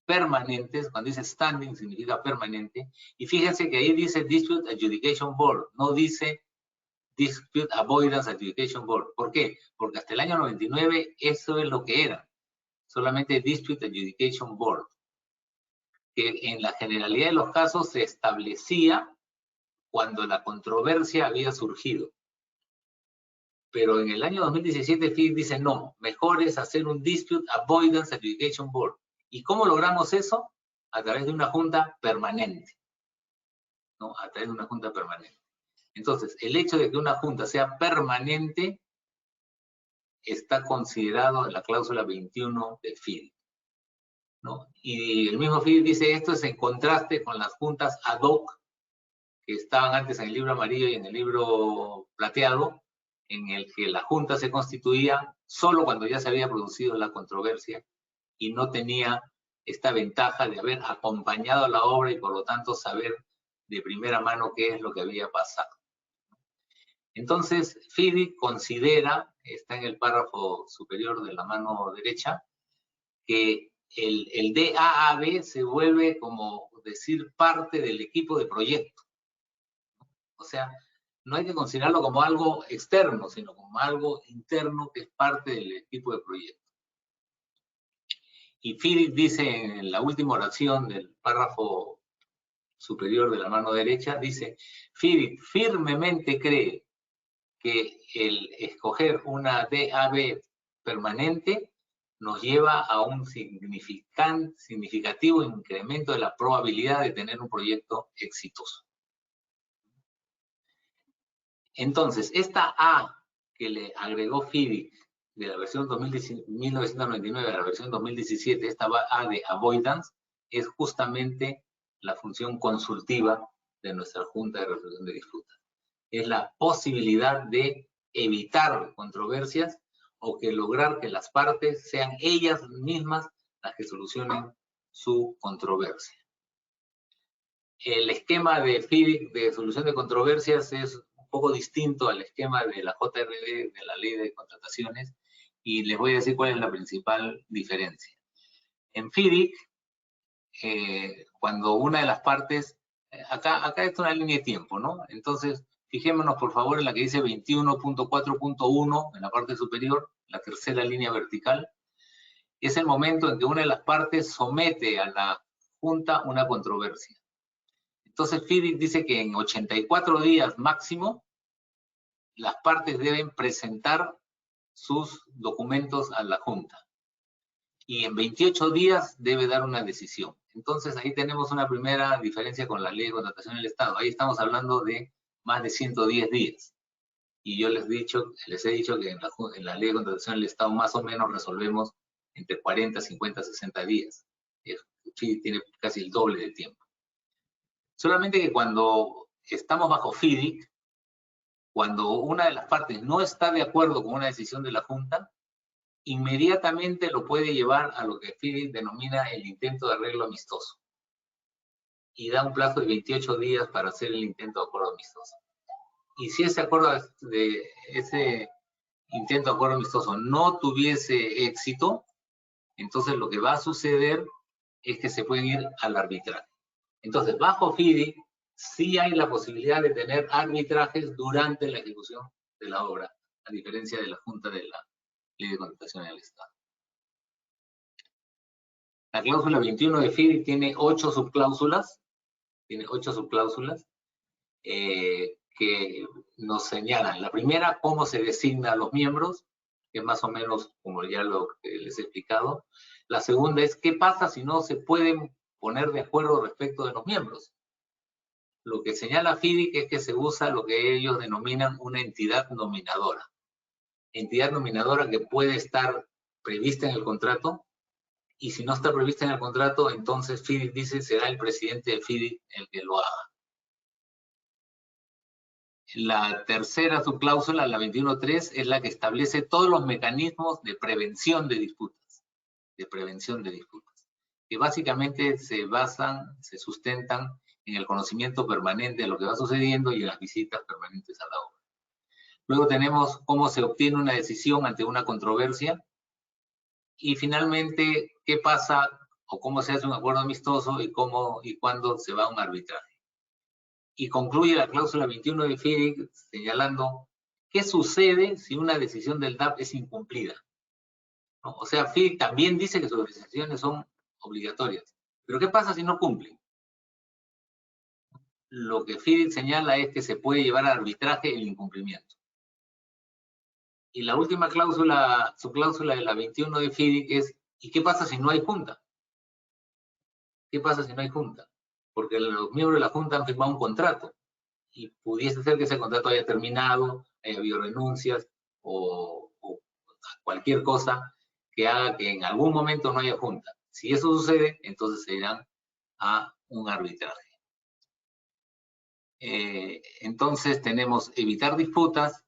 permanentes, cuando dice standing significa permanente, y fíjense que ahí dice Dispute Adjudication Board, no dice Dispute Avoidance Adjudication Board. ¿Por qué? Porque hasta el año 99 eso es lo que era, solamente Dispute Adjudication Board, que en la generalidad de los casos se establecía cuando la controversia había surgido. Pero en el año 2017 FIDIC dice no, mejor es hacer un Dispute Avoidance Adjudication Board. ¿Y cómo logramos eso? A través de una junta permanente, ¿no? A través de una junta permanente. Entonces, el hecho de que una junta sea permanente está considerado en la cláusula 21 de FIDIC, ¿no? Y el mismo FIDIC dice esto es en contraste con las juntas ad hoc que estaban antes en el libro amarillo y en el libro plateado, en el que la junta se constituía solo cuando ya se había producido la controversia y no tenía esta ventaja de haber acompañado la obra y por lo tanto saber de primera mano qué es lo que había pasado. Entonces, FIDIC considera, está en el párrafo superior de la mano derecha, que el DAAB se vuelve, como decir, parte del equipo de proyecto. O sea, no hay que considerarlo como algo externo, sino como algo interno que es parte del equipo de proyecto. Y FIDIC dice en la última oración del párrafo superior de la mano derecha, dice, FIDIC firmemente cree que el escoger una DAB permanente nos lleva a un significativo incremento de la probabilidad de tener un proyecto exitoso. Entonces, esta A que le agregó FIDIC de la versión 1999 a la versión 2017, esta A de avoidance, es justamente la función consultiva de nuestra Junta de Resolución de Disputas. Es la posibilidad de evitar controversias o que lograr que las partes sean ellas mismas las que solucionen su controversia. El esquema de FIDIC de solución de controversias es un poco distinto al esquema de la JRD, de la Ley de Contrataciones, y les voy a decir cuál es la principal diferencia. En FIDIC, cuando una de las partes, acá es una línea de tiempo, ¿no? Entonces, fijémonos por favor en la que dice 21.4.1 en la parte superior, la tercera línea vertical. Es el momento en que una de las partes somete a la Junta una controversia. Entonces, FIDIC dice que en 84 días máximo, las partes deben presentar sus documentos a la Junta. Y en 28 días debe dar una decisión. Entonces, ahí tenemos una primera diferencia con la Ley de Contratación del Estado. Ahí estamos hablando de más de 110 días. Y yo les he dicho que en la Ley de Contratación del Estado más o menos resolvemos entre 40, 50, 60 días. FIDIC tiene casi el doble de tiempo. Solamente que cuando estamos bajo FIDIC, cuando una de las partes no está de acuerdo con una decisión de la Junta, inmediatamente lo puede llevar a lo que FIDIC denomina el intento de arreglo amistoso. Y da un plazo de 28 días para hacer el intento de acuerdo amistoso. Y si ese intento de acuerdo amistoso no tuviese éxito, entonces lo que va a suceder es que se pueden ir al arbitraje. Entonces, bajo FIDIC, sí hay la posibilidad de tener arbitrajes durante la ejecución de la obra, a diferencia de la Junta de la Ley de Contratación del Estado. La cláusula 21 de FIDIC tiene 8 subcláusulas, que nos señalan. La primera, cómo se designa a los miembros, que es más o menos como ya lo que les he explicado. La segunda es, ¿qué pasa si no se pueden poner de acuerdo respecto de los miembros? Lo que señala FIDIC es que se usa lo que ellos denominan una entidad nominadora. Entidad nominadora que puede estar prevista en el contrato, y si no está prevista en el contrato, entonces FIDIC dice será el presidente del FIDIC el que lo haga. La tercera subcláusula, la 21.3, es la que establece todos los mecanismos de prevención de disputas, que básicamente se sustentan en el conocimiento permanente de lo que va sucediendo y en las visitas permanentes a la obra. Luego tenemos cómo se obtiene una decisión ante una controversia y finalmente qué pasa o cómo se hace un acuerdo amistoso y cuándo se va a un arbitraje. Y concluye la cláusula 21 de FIDIC señalando qué sucede si una decisión del DAP es incumplida, ¿no? O sea, FIDIC también dice que sus decisiones son obligatorias, pero ¿qué pasa si no cumplen? Lo que FIDIC señala es que se puede llevar a arbitraje el incumplimiento. Y la última cláusula, subcláusula de la 21 de FIDIC es, ¿y qué pasa si no hay junta? ¿Qué pasa si no hay junta? Porque los miembros de la junta han firmado un contrato y pudiese ser que ese contrato haya terminado, haya habido renuncias o cualquier cosa que haga que en algún momento no haya junta. Si eso sucede, entonces se irán a un arbitraje. Entonces tenemos evitar disputas,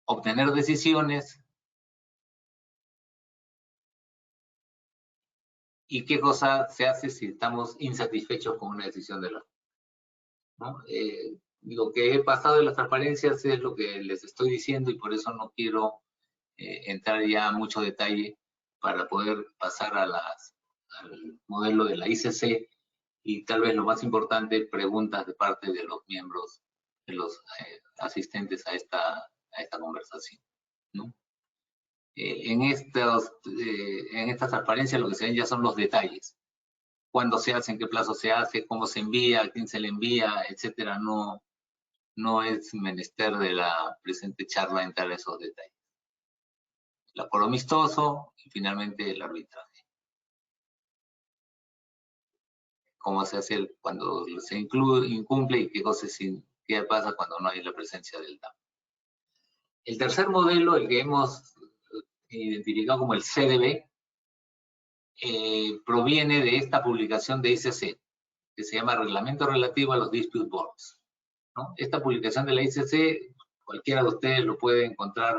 obtener decisiones y qué cosa se hace si estamos insatisfechos con una decisión de la, ¿no? Lo que he pasado en las transparencias es lo que les estoy diciendo y por eso no quiero entrar ya a mucho detalle para poder pasar al modelo de la ICC y tal vez lo más importante, preguntas de parte de los miembros, de los asistentes a esta conversación, ¿no? En estas transparencias lo que se ven ya son los detalles. Cuándo se hace, en qué plazo se hace, cómo se envía, a quién se le envía, etcétera. No es menester de la presente charla entrar a esos detalles. El acuerdo amistoso y finalmente el arbitraje. Cómo se hace cuando se incumple y qué cosas qué pasa cuando no hay la presencia del DAM. El tercer modelo, el que hemos identificado como el CDB, proviene de esta publicación de ICC, que se llama Reglamento Relativo a los Dispute Boards, ¿no? Esta publicación de la ICC, cualquiera de ustedes lo puede encontrar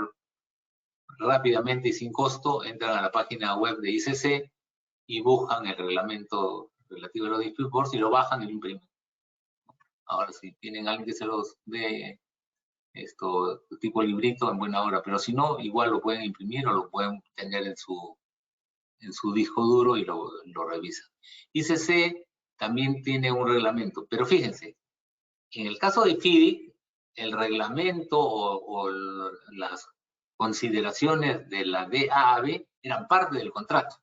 rápidamente y sin costo. Entran a la página web de ICC y buscan el reglamento relativo a los Dispute Boards y lo bajan y lo imprimen. Ahora, si tienen alguien que se los dé esto tipo librito, en buena hora, pero si no, igual lo pueden imprimir o lo pueden tener en su disco duro y lo revisan. ICC también tiene un reglamento, pero fíjense, en el caso de FIDIC, el reglamento o las consideraciones de la DAAB eran parte del contrato.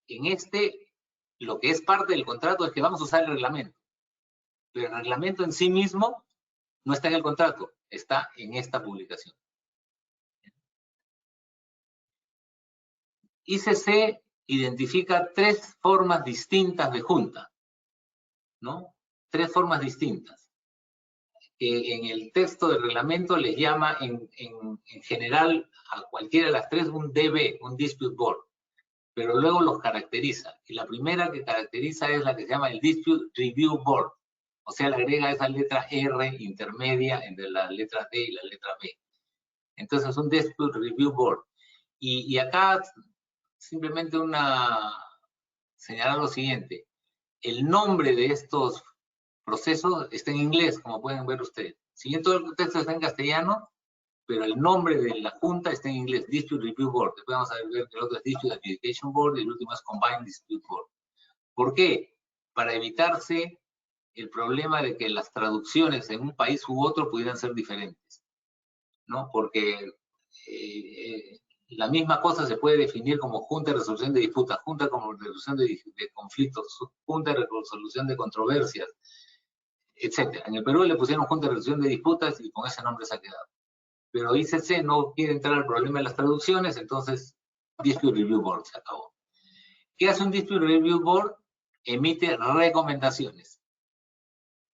En este, lo que es parte del contrato es que vamos a usar el reglamento, pero el reglamento en sí mismo no está en el contrato, está en esta publicación. ICC identifica tres formas distintas de junta, ¿no? Tres formas distintas. En el texto del reglamento les llama en general a cualquiera de las tres un DB, un Dispute Board, pero luego los caracteriza. Y la primera que caracteriza es la que se llama el Dispute Review Board, o sea, le agrega esa letra R intermedia entre la letra D y la letra B. Entonces es un Dispute Review Board. Y acá simplemente señalar lo siguiente. El nombre de estos procesos está en inglés, como pueden ver ustedes. Si bien todo el texto está en castellano, pero el nombre de la junta está en inglés, Dispute Review Board. Después vamos a ver que el otro es Dispute Adjudication Board y el último es Combined Dispute Board. ¿Por qué? Para evitarse el problema de que las traducciones en un país u otro pudieran ser diferentes, ¿no? Porque la misma cosa se puede definir como junta de resolución de disputas, junta como resolución de conflictos, junta de resolución de controversias, etc. En el Perú le pusieron junta de resolución de disputas y con ese nombre se ha quedado. Pero ICC no quiere entrar al problema de las traducciones, entonces Dispute Review Board se acabó. ¿Qué hace un Dispute Review Board? Emite recomendaciones.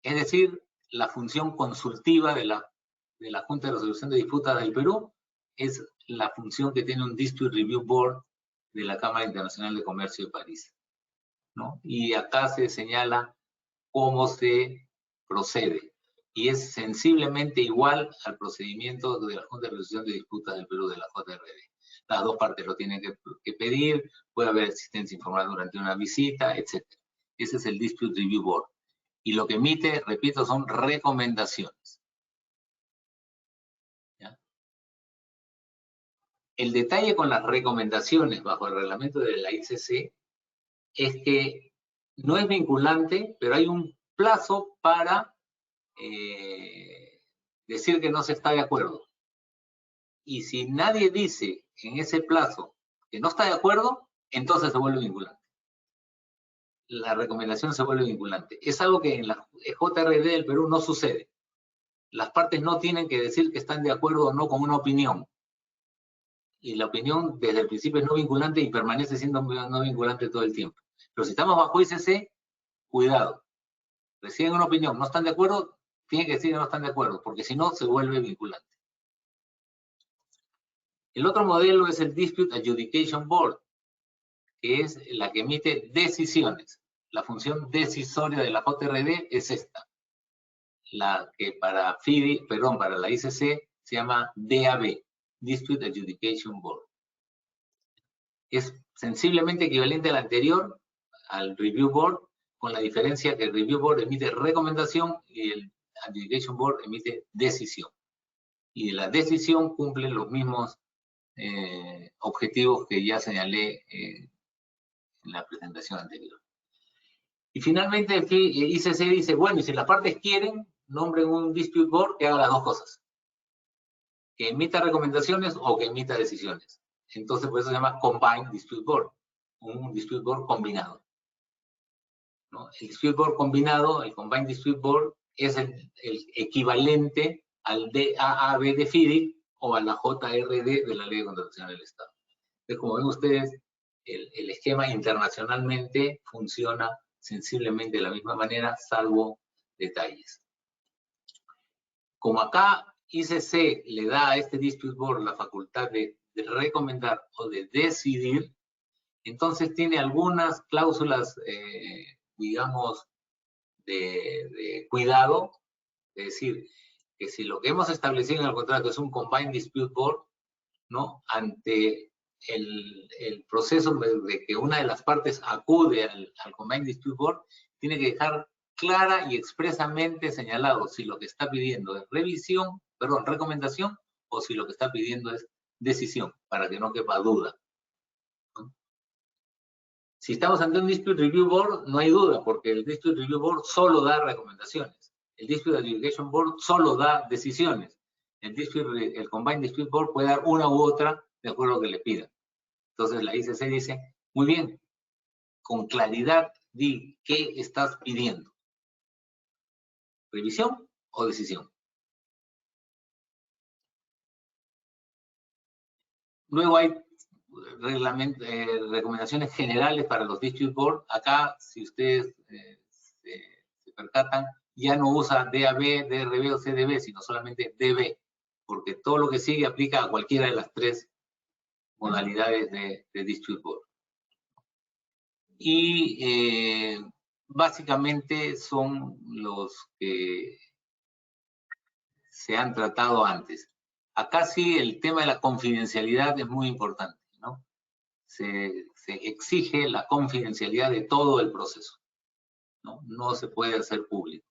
Es decir, la función consultiva de la Junta de Resolución de Disputas del Perú es la función que tiene un Dispute Review Board de la Cámara Internacional de Comercio de París, ¿no? Y acá se señala cómo se procede. Y es sensiblemente igual al procedimiento de la Junta de Resolución de Disputas del Perú, de la JRD. Las dos partes lo tienen que pedir, puede haber asistencia informal durante una visita, etc. Ese es el Dispute Review Board. Y lo que emite, repito, son recomendaciones. ¿Ya? El detalle con las recomendaciones bajo el reglamento de la ICC es que no es vinculante, pero hay un plazo para decir que no se está de acuerdo. Y si nadie dice en ese plazo que no está de acuerdo, entonces se vuelve vinculante. La recomendación se vuelve vinculante. Es algo que en la JRD del Perú no sucede. Las partes no tienen que decir que están de acuerdo o no con una opinión. Y la opinión desde el principio es no vinculante y permanece siendo no vinculante todo el tiempo. Pero si estamos bajo ICC, cuidado. Reciben una opinión, no están de acuerdo, tienen que decir que no están de acuerdo, porque si no, se vuelve vinculante. El otro modelo es el Dispute Adjudication Board, que es la que emite decisiones. La función decisoria de la JRD es esta. La que para para la ICC se llama DAB, Dispute Adjudication Board. Es sensiblemente equivalente al anterior, al Review Board, con la diferencia que el Review Board emite recomendación y el Adjudication Board emite decisión. Y la decisión cumple los mismos objetivos que ya señalé en la presentación anterior. Y finalmente ICC dice, bueno, y si las partes quieren, nombren un Dispute Board que haga las dos cosas. Que emita recomendaciones o que emita decisiones. Entonces, por eso se llama Combined Dispute Board. Un Dispute Board combinado, ¿no? El Dispute Board combinado, el Combined Dispute Board, es el equivalente al DAAB de FIDIC o a la JRD de la Ley de Contratación del Estado. Entonces, como ven ustedes, el esquema internacionalmente funciona sensiblemente de la misma manera, salvo detalles. Como acá ICC le da a este Dispute Board la facultad de recomendar o de decidir, entonces tiene algunas cláusulas, digamos, de cuidado, es decir, que si lo que hemos establecido en el contrato es un Combined Dispute Board, ¿no? Ante el proceso de que una de las partes acude al Combined Dispute Board, tiene que dejar clara y expresamente señalado si lo que está pidiendo es recomendación, o si lo que está pidiendo es decisión, para que no quepa duda. Si estamos ante un Dispute Review Board, no hay duda, porque el Dispute Review Board solo da recomendaciones. El Dispute Adjudication Board solo da decisiones. El Combined Dispute Board puede dar una u otra de acuerdo a lo que le pidan. Entonces la ICC dice, muy bien, con claridad di qué estás pidiendo. ¿Revisión o decisión? Luego hay recomendaciones generales para los Dispute Board. Acá, si ustedes se percatan, ya no usa DAB, DRB o CDB, sino solamente DB, porque todo lo que sigue aplica a cualquiera de las tres modalidades de Dispute Board. Y básicamente son los que se han tratado antes. Acá sí el tema de la confidencialidad es muy importante, ¿no? Se exige la confidencialidad de todo el proceso, ¿no? No se puede hacer público.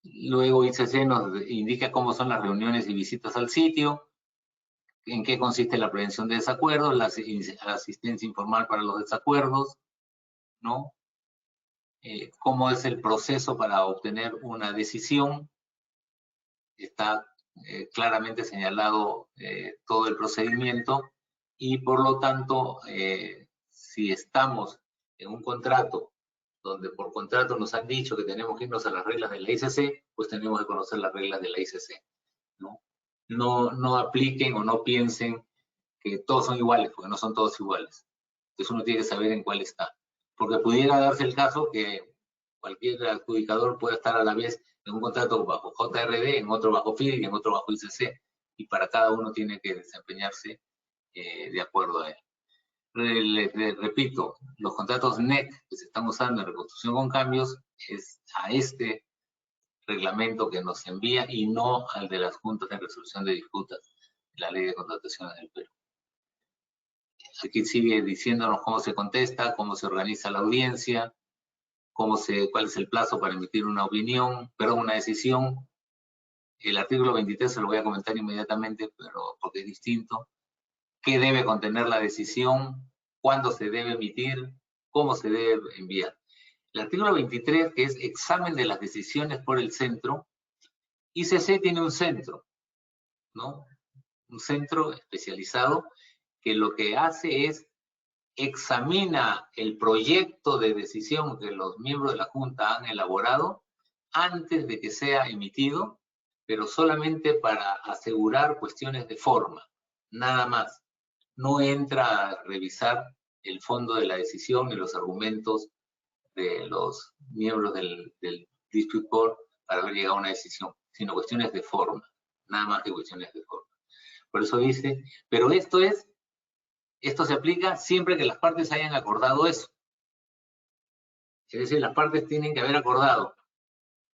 Luego ICC nos indica cómo son las reuniones y visitas al sitio, en qué consiste la prevención de desacuerdos, la asistencia informal para los desacuerdos, ¿no? Cómo es el proceso para obtener una decisión. Está claramente señalado todo el procedimiento y por lo tanto, si estamos en un contrato donde por contrato nos han dicho que tenemos que irnos a las reglas de la ICC, pues tenemos que conocer las reglas de la ICC, ¿no? No apliquen o no piensen que todos son iguales, porque no son todos iguales. Entonces uno tiene que saber en cuál está. Porque pudiera darse el caso que cualquier adjudicador pueda estar a la vez en un contrato bajo JRD, en otro bajo FIDE y en otro bajo ICC. Y para cada uno tiene que desempeñarse de acuerdo a él. Les repito, los contratos NEC que se están usando en reconstrucción con cambios es a este reglamento que nos envía y no al de las juntas de resolución de disputas de la ley de contrataciones del Perú. Aquí sigue diciéndonos cómo se contesta, cómo se organiza la audiencia, cuál es el plazo para emitir una decisión. El artículo 23 se lo voy a comentar inmediatamente, pero porque es distinto. ¿Qué debe contener la decisión? ¿Cuándo se debe emitir? ¿Cómo se debe enviar? El artículo 23, que es examen de las decisiones por el centro, ICC tiene un centro, ¿no? Un centro especializado que lo que hace es examina el proyecto de decisión que los miembros de la Junta han elaborado antes de que sea emitido, pero solamente para asegurar cuestiones de forma, nada más. No entra a revisar el fondo de la decisión ni los argumentos de los miembros del Dispute Board para haber llegado a una decisión, sino cuestiones de forma, nada más que cuestiones de forma. Por eso dice, pero esto se aplica siempre que las partes hayan acordado eso. Es decir, las partes tienen que haber acordado.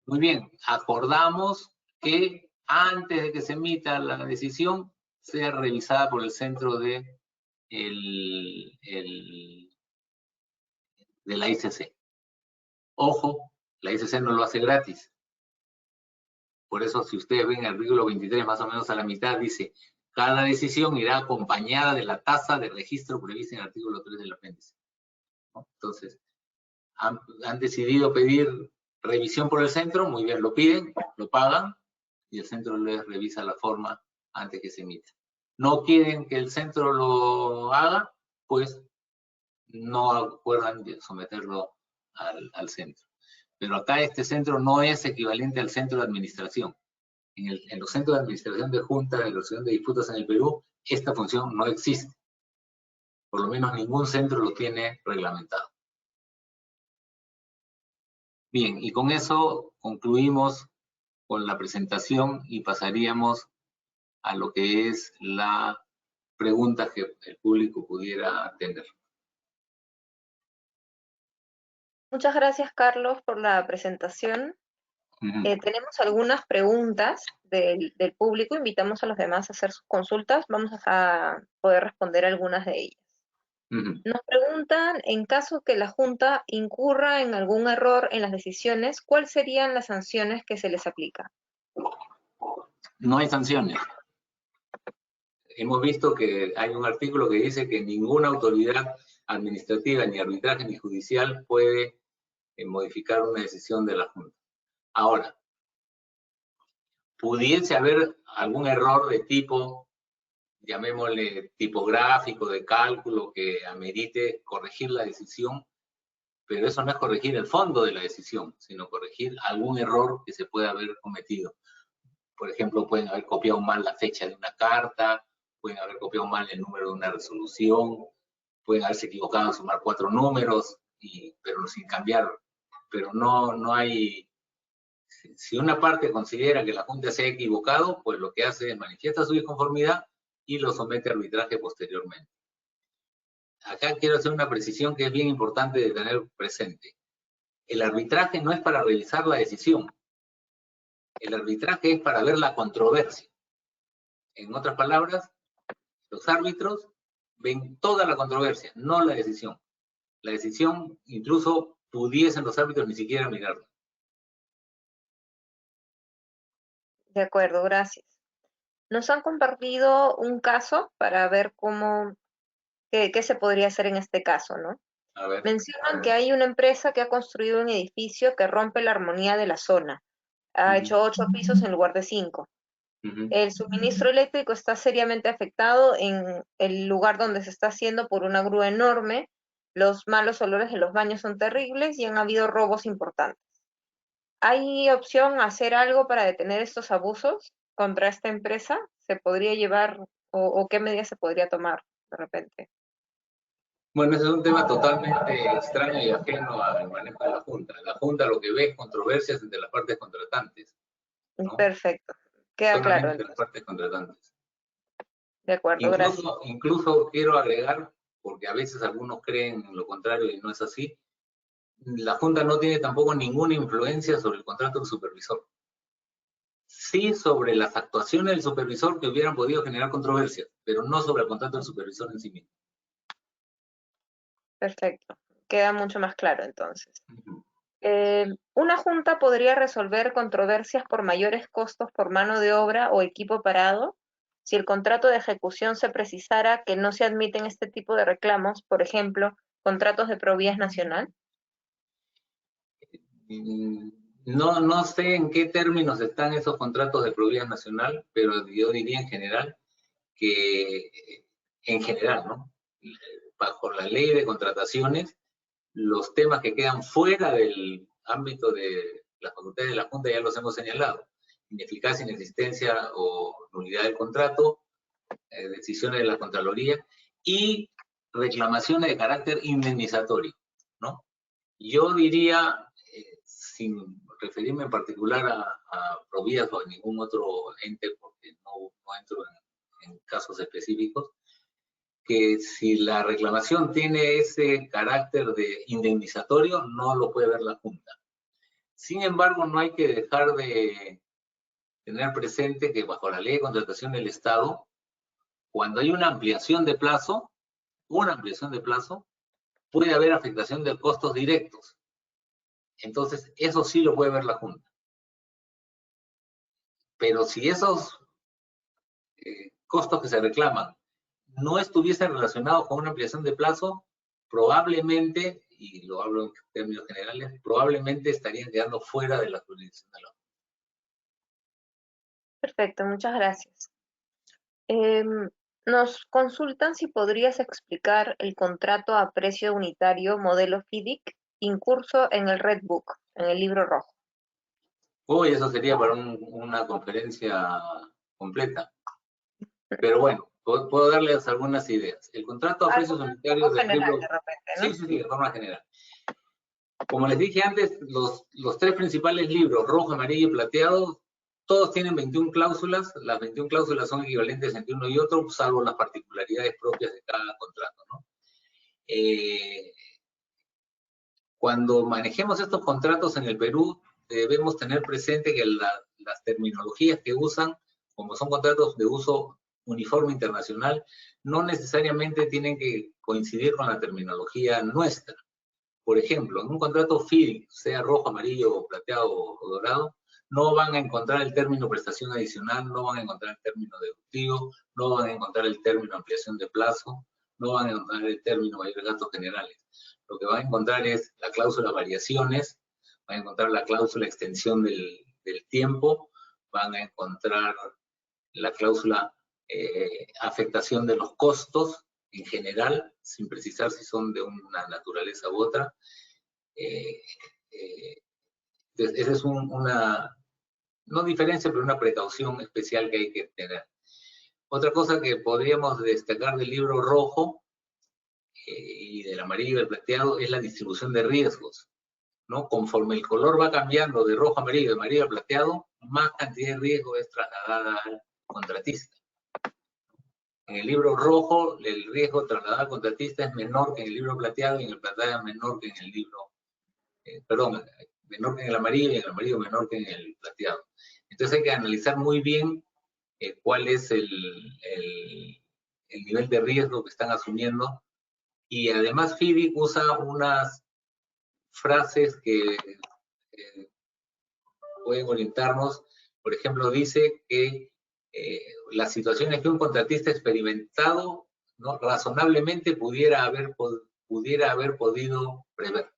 Muy bien, acordamos que antes de que se emita la decisión sea revisada por el centro de la ICC. Ojo, la ICC no lo hace gratis. Por eso, si ustedes ven el artículo 23, más o menos a la mitad, dice, cada decisión irá acompañada de la tasa de registro prevista en el artículo 3 del apéndice, ¿no? Entonces, han decidido pedir revisión por el centro, muy bien, lo piden, lo pagan, y el centro les revisa la forma antes que se emita. No quieren que el centro lo haga, pues no acuerdan de someterlo al centro. Pero acá este centro no es equivalente al centro de administración. En los centros de administración de junta de resolución de disputas en el Perú, esta función no existe. Por lo menos ningún centro lo tiene reglamentado. Bien, y con eso concluimos con la presentación y pasaríamos a lo que es la pregunta que el público pudiera tener. Muchas gracias, Carlos, por la presentación. Tenemos algunas preguntas del público. Invitamos a los demás a hacer sus consultas. Vamos a poder responder algunas de ellas. Nos preguntan, en caso que la Junta incurra en algún error en las decisiones, ¿cuáles serían las sanciones que se les aplica? No hay sanciones. Hemos visto que hay un artículo que dice que ninguna autoridad administrativa, ni arbitraje, ni judicial puede modificar una decisión de la Junta. Ahora, pudiese haber algún error de tipo, llamémosle tipográfico, de cálculo, que amerite corregir la decisión, pero eso no es corregir el fondo de la decisión, sino corregir algún error que se pueda haber cometido. Por ejemplo, pueden haber copiado mal la fecha de una carta, pueden haber copiado mal el número de una resolución, pueden haberse equivocado en sumar 4 números, pero sin cambiar. Pero no hay... Si una parte considera que la Junta se ha equivocado, pues lo que hace es manifiesta su disconformidad y lo somete a arbitraje posteriormente. Acá quiero hacer una precisión que es bien importante de tener presente. El arbitraje no es para revisar la decisión. El arbitraje es para ver la controversia. En otras palabras, los árbitros ven toda la controversia, no la decisión. La decisión, incluso pudiesen los árbitros ni siquiera mirarla. De acuerdo, gracias. Nos han compartido un caso para ver qué se podría hacer en este caso, ¿no? A ver. Mencionan que hay una empresa que ha construido un edificio que rompe la armonía de la zona. Ha hecho 8 pisos en lugar de 5. El suministro eléctrico está seriamente afectado en el lugar donde se está haciendo por una grúa enorme. Los malos olores de los baños son terribles y han habido robos importantes. ¿Hay opción a hacer algo para detener estos abusos contra esta empresa? ¿Se podría llevar o qué medidas se podría tomar de repente? Bueno, ese es un tema totalmente extraño y ajeno al manejo de la Junta. La Junta lo que ve es controversias entre las partes contratantes, ¿no? Perfecto, queda solamente claro. Entre las partes contratantes. De acuerdo, gracias. Incluso quiero agregar, porque a veces algunos creen lo contrario y no es así, la Junta no tiene tampoco ninguna influencia sobre el contrato del supervisor. Sí sobre las actuaciones del supervisor que hubieran podido generar controversias, pero no sobre el contrato del supervisor en sí mismo. Perfecto, queda mucho más claro entonces. ¿Una junta podría resolver controversias por mayores costos por mano de obra o equipo parado? Si el contrato de ejecución se precisara que no se admiten este tipo de reclamos, por ejemplo, contratos de Provías Nacional. No sé en qué términos están esos contratos de Provías Nacional, pero yo diría en general que, ¿no? Bajo la ley de contrataciones, los temas que quedan fuera del ámbito de las facultades de la Junta ya los hemos señalado. Ineficacia, inexistencia o nulidad del contrato, decisiones de la Contraloría y reclamaciones de carácter indemnizatorio, ¿no? Yo diría, sin referirme en particular a Provías o a ningún otro ente, porque no entro en casos específicos, que si la reclamación tiene ese carácter de indemnizatorio, no lo puede ver la Junta. Sin embargo, no hay que dejar de tener presente que bajo la ley de contratación del Estado, cuando hay una ampliación de plazo, puede haber afectación de costos directos. Entonces, eso sí lo puede ver la Junta. Pero si esos costos que se reclaman no estuviesen relacionados con una ampliación de plazo, probablemente, y lo hablo en términos generales, probablemente estarían quedando fuera de la jurisdicción de la Junta. Perfecto, muchas gracias. Nos consultan si podrías explicar el contrato a precio unitario modelo FIDIC incurso en el Red Book, en el libro rojo. Uy, eso sería para una conferencia completa. Pero bueno, puedo darles algunas ideas. El contrato a precios unitarios del libro... De repente, ¿no? Sí, de forma general. Como les dije antes, los tres principales libros, rojo, amarillo y plateado, todos tienen 21 cláusulas. Las 21 cláusulas son equivalentes entre uno y otro, salvo las particularidades propias de cada contrato, ¿no? Cuando manejemos estos contratos en el Perú, debemos tener presente que las terminologías que usan, como son contratos de uso uniforme internacional, no necesariamente tienen que coincidir con la terminología nuestra. Por ejemplo, en un contrato FIDIC, sea rojo, amarillo, plateado o dorado, no van a encontrar el término prestación adicional, no van a encontrar el término deductivo, no van a encontrar el término ampliación de plazo, no van a encontrar el término mayores gastos generales. Lo que van a encontrar es la cláusula variaciones, van a encontrar la cláusula extensión del tiempo, van a encontrar la cláusula afectación de los costos en general, sin precisar si son de una naturaleza u otra. Esa es una, no diferencia, pero una precaución especial que hay que tener. Otra cosa que podríamos destacar del libro rojo y del amarillo y del plateado es la distribución de riesgos, ¿no? Conforme el color va cambiando de rojo a amarillo, de amarillo a plateado, más cantidad de riesgo es trasladada al contratista. En el libro rojo, el riesgo trasladado al contratista es menor que en el libro plateado, y en el plateado es menor que en el libro, menor que en el amarillo, y en el amarillo menor que en el plateado. Entonces hay que analizar muy bien cuál es el nivel de riesgo que están asumiendo. Y además FIDIC usa unas frases que pueden orientarnos. Por ejemplo, dice que las situaciones que un contratista experimentado, ¿no?, razonablemente pudiera haber podido prever,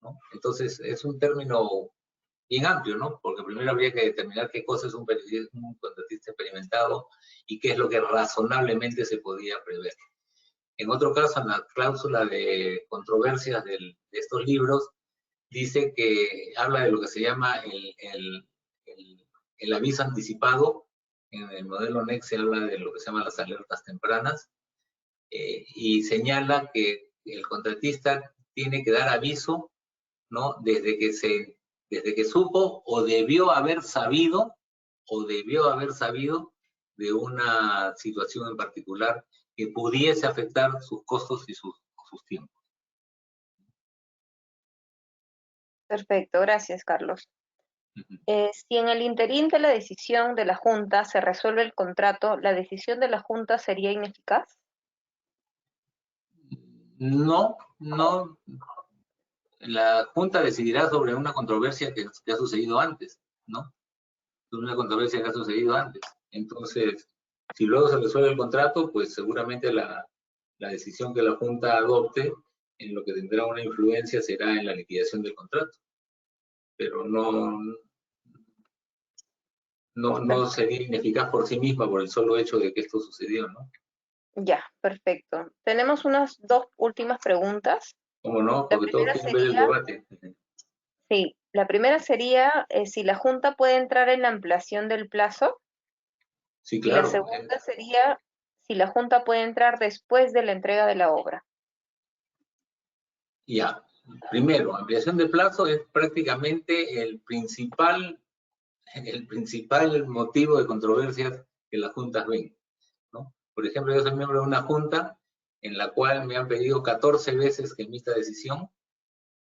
¿no? Entonces, es un término bien amplio, ¿no? Porque primero habría que determinar qué cosa es un contratista experimentado y qué es lo que razonablemente se podía prever. En otro caso, en la cláusula de controversias de estos libros, dice que habla de lo que se llama el aviso anticipado. En el modelo NEC se habla de lo que se llama las alertas tempranas, y señala que el contratista tiene que dar aviso, ¿no?, desde que supo o debió haber sabido de una situación en particular que pudiese afectar sus costos y sus tiempos. Perfecto, gracias, Carlos. Si en el interín de la decisión de la Junta se resuelve el contrato, ¿la decisión de la Junta sería ineficaz? No. La Junta decidirá sobre una controversia que ha sucedido antes, ¿no? Sobre una controversia que ha sucedido antes. Entonces, si luego se resuelve el contrato, pues seguramente la decisión que la Junta adopte en lo que tendrá una influencia será en la liquidación del contrato. Pero no sería ineficaz por sí misma por el solo hecho de que esto sucedió, ¿no? Ya, perfecto. Tenemos unas dos últimas preguntas. ¿Cómo no? Porque todos quieren ver el debate. Sí, la primera sería si la Junta puede entrar en la ampliación del plazo. Sí, Y la claro. segunda sería si la Junta puede entrar después de la entrega de la obra. Ya. Primero, ampliación de plazo es prácticamente el principal motivo de controversias que las juntas ven, ¿no? Por ejemplo, yo soy miembro de una junta en la cual me han pedido 14 veces que emita decisión,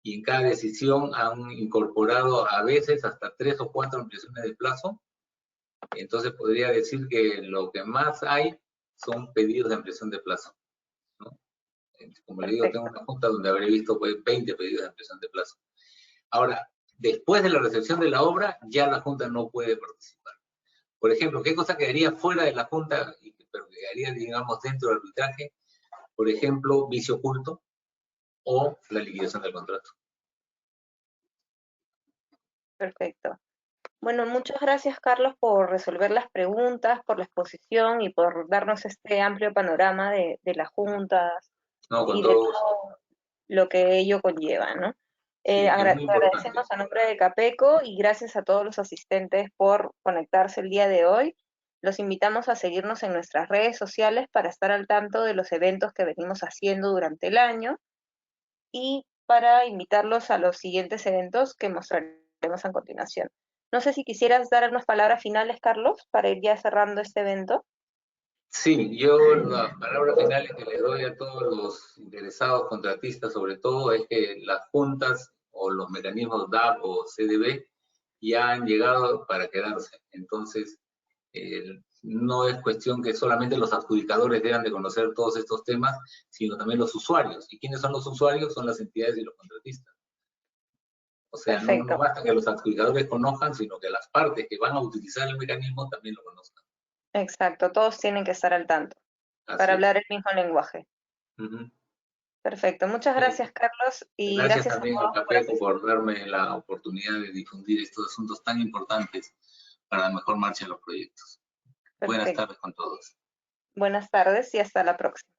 y en cada decisión han incorporado a veces hasta 3 o 4 ampliaciones de plazo. Entonces podría decir que lo que más hay son pedidos de ampliación de plazo, ¿no? Como le digo, tengo una junta donde habré visto 20 pedidos de ampliación de plazo. Ahora, después de la recepción de la obra, ya la Junta no puede participar. Por ejemplo, ¿qué cosa quedaría fuera de la Junta, pero quedaría, digamos, dentro del arbitraje? Por ejemplo, vicio oculto o la liquidación del contrato. Perfecto. Bueno, muchas gracias, Carlos, por resolver las preguntas, por la exposición y por darnos este amplio panorama de las juntas y de todo lo que ello conlleva, ¿no? Sí, agradecemos a nombre de Capeco y gracias a todos los asistentes por conectarse el día de hoy. Los invitamos a seguirnos en nuestras redes sociales para estar al tanto de los eventos que venimos haciendo durante el año y para invitarlos a los siguientes eventos que mostraremos a continuación. No sé si quisieras dar unas palabras finales, Carlos, para ir ya cerrando este evento. Sí, yo las palabras finales que le doy a todos los interesados, contratistas sobre todo, es que las juntas o los mecanismos DAP o CDB ya han llegado para quedarse. Entonces, no es cuestión que solamente los adjudicadores deban de conocer todos estos temas, sino también los usuarios. ¿Y quiénes son los usuarios? Son las entidades y los contratistas. O sea, no Perfecto, basta que los adjudicadores conozcan, sino que las partes que van a utilizar el mecanismo también lo conozcan. exacto. Todos tienen que estar al tanto para Así es. hablar el mismo lenguaje. Uh-huh. Perfecto. Muchas gracias, Carlos, y Gracias gracias a también a todos por Cafeco asistir. por darme la oportunidad de difundir estos asuntos tan importantes para la mejor marcha de los proyectos. Buenas Perfecto. tardes con todos. Buenas tardes y hasta la próxima.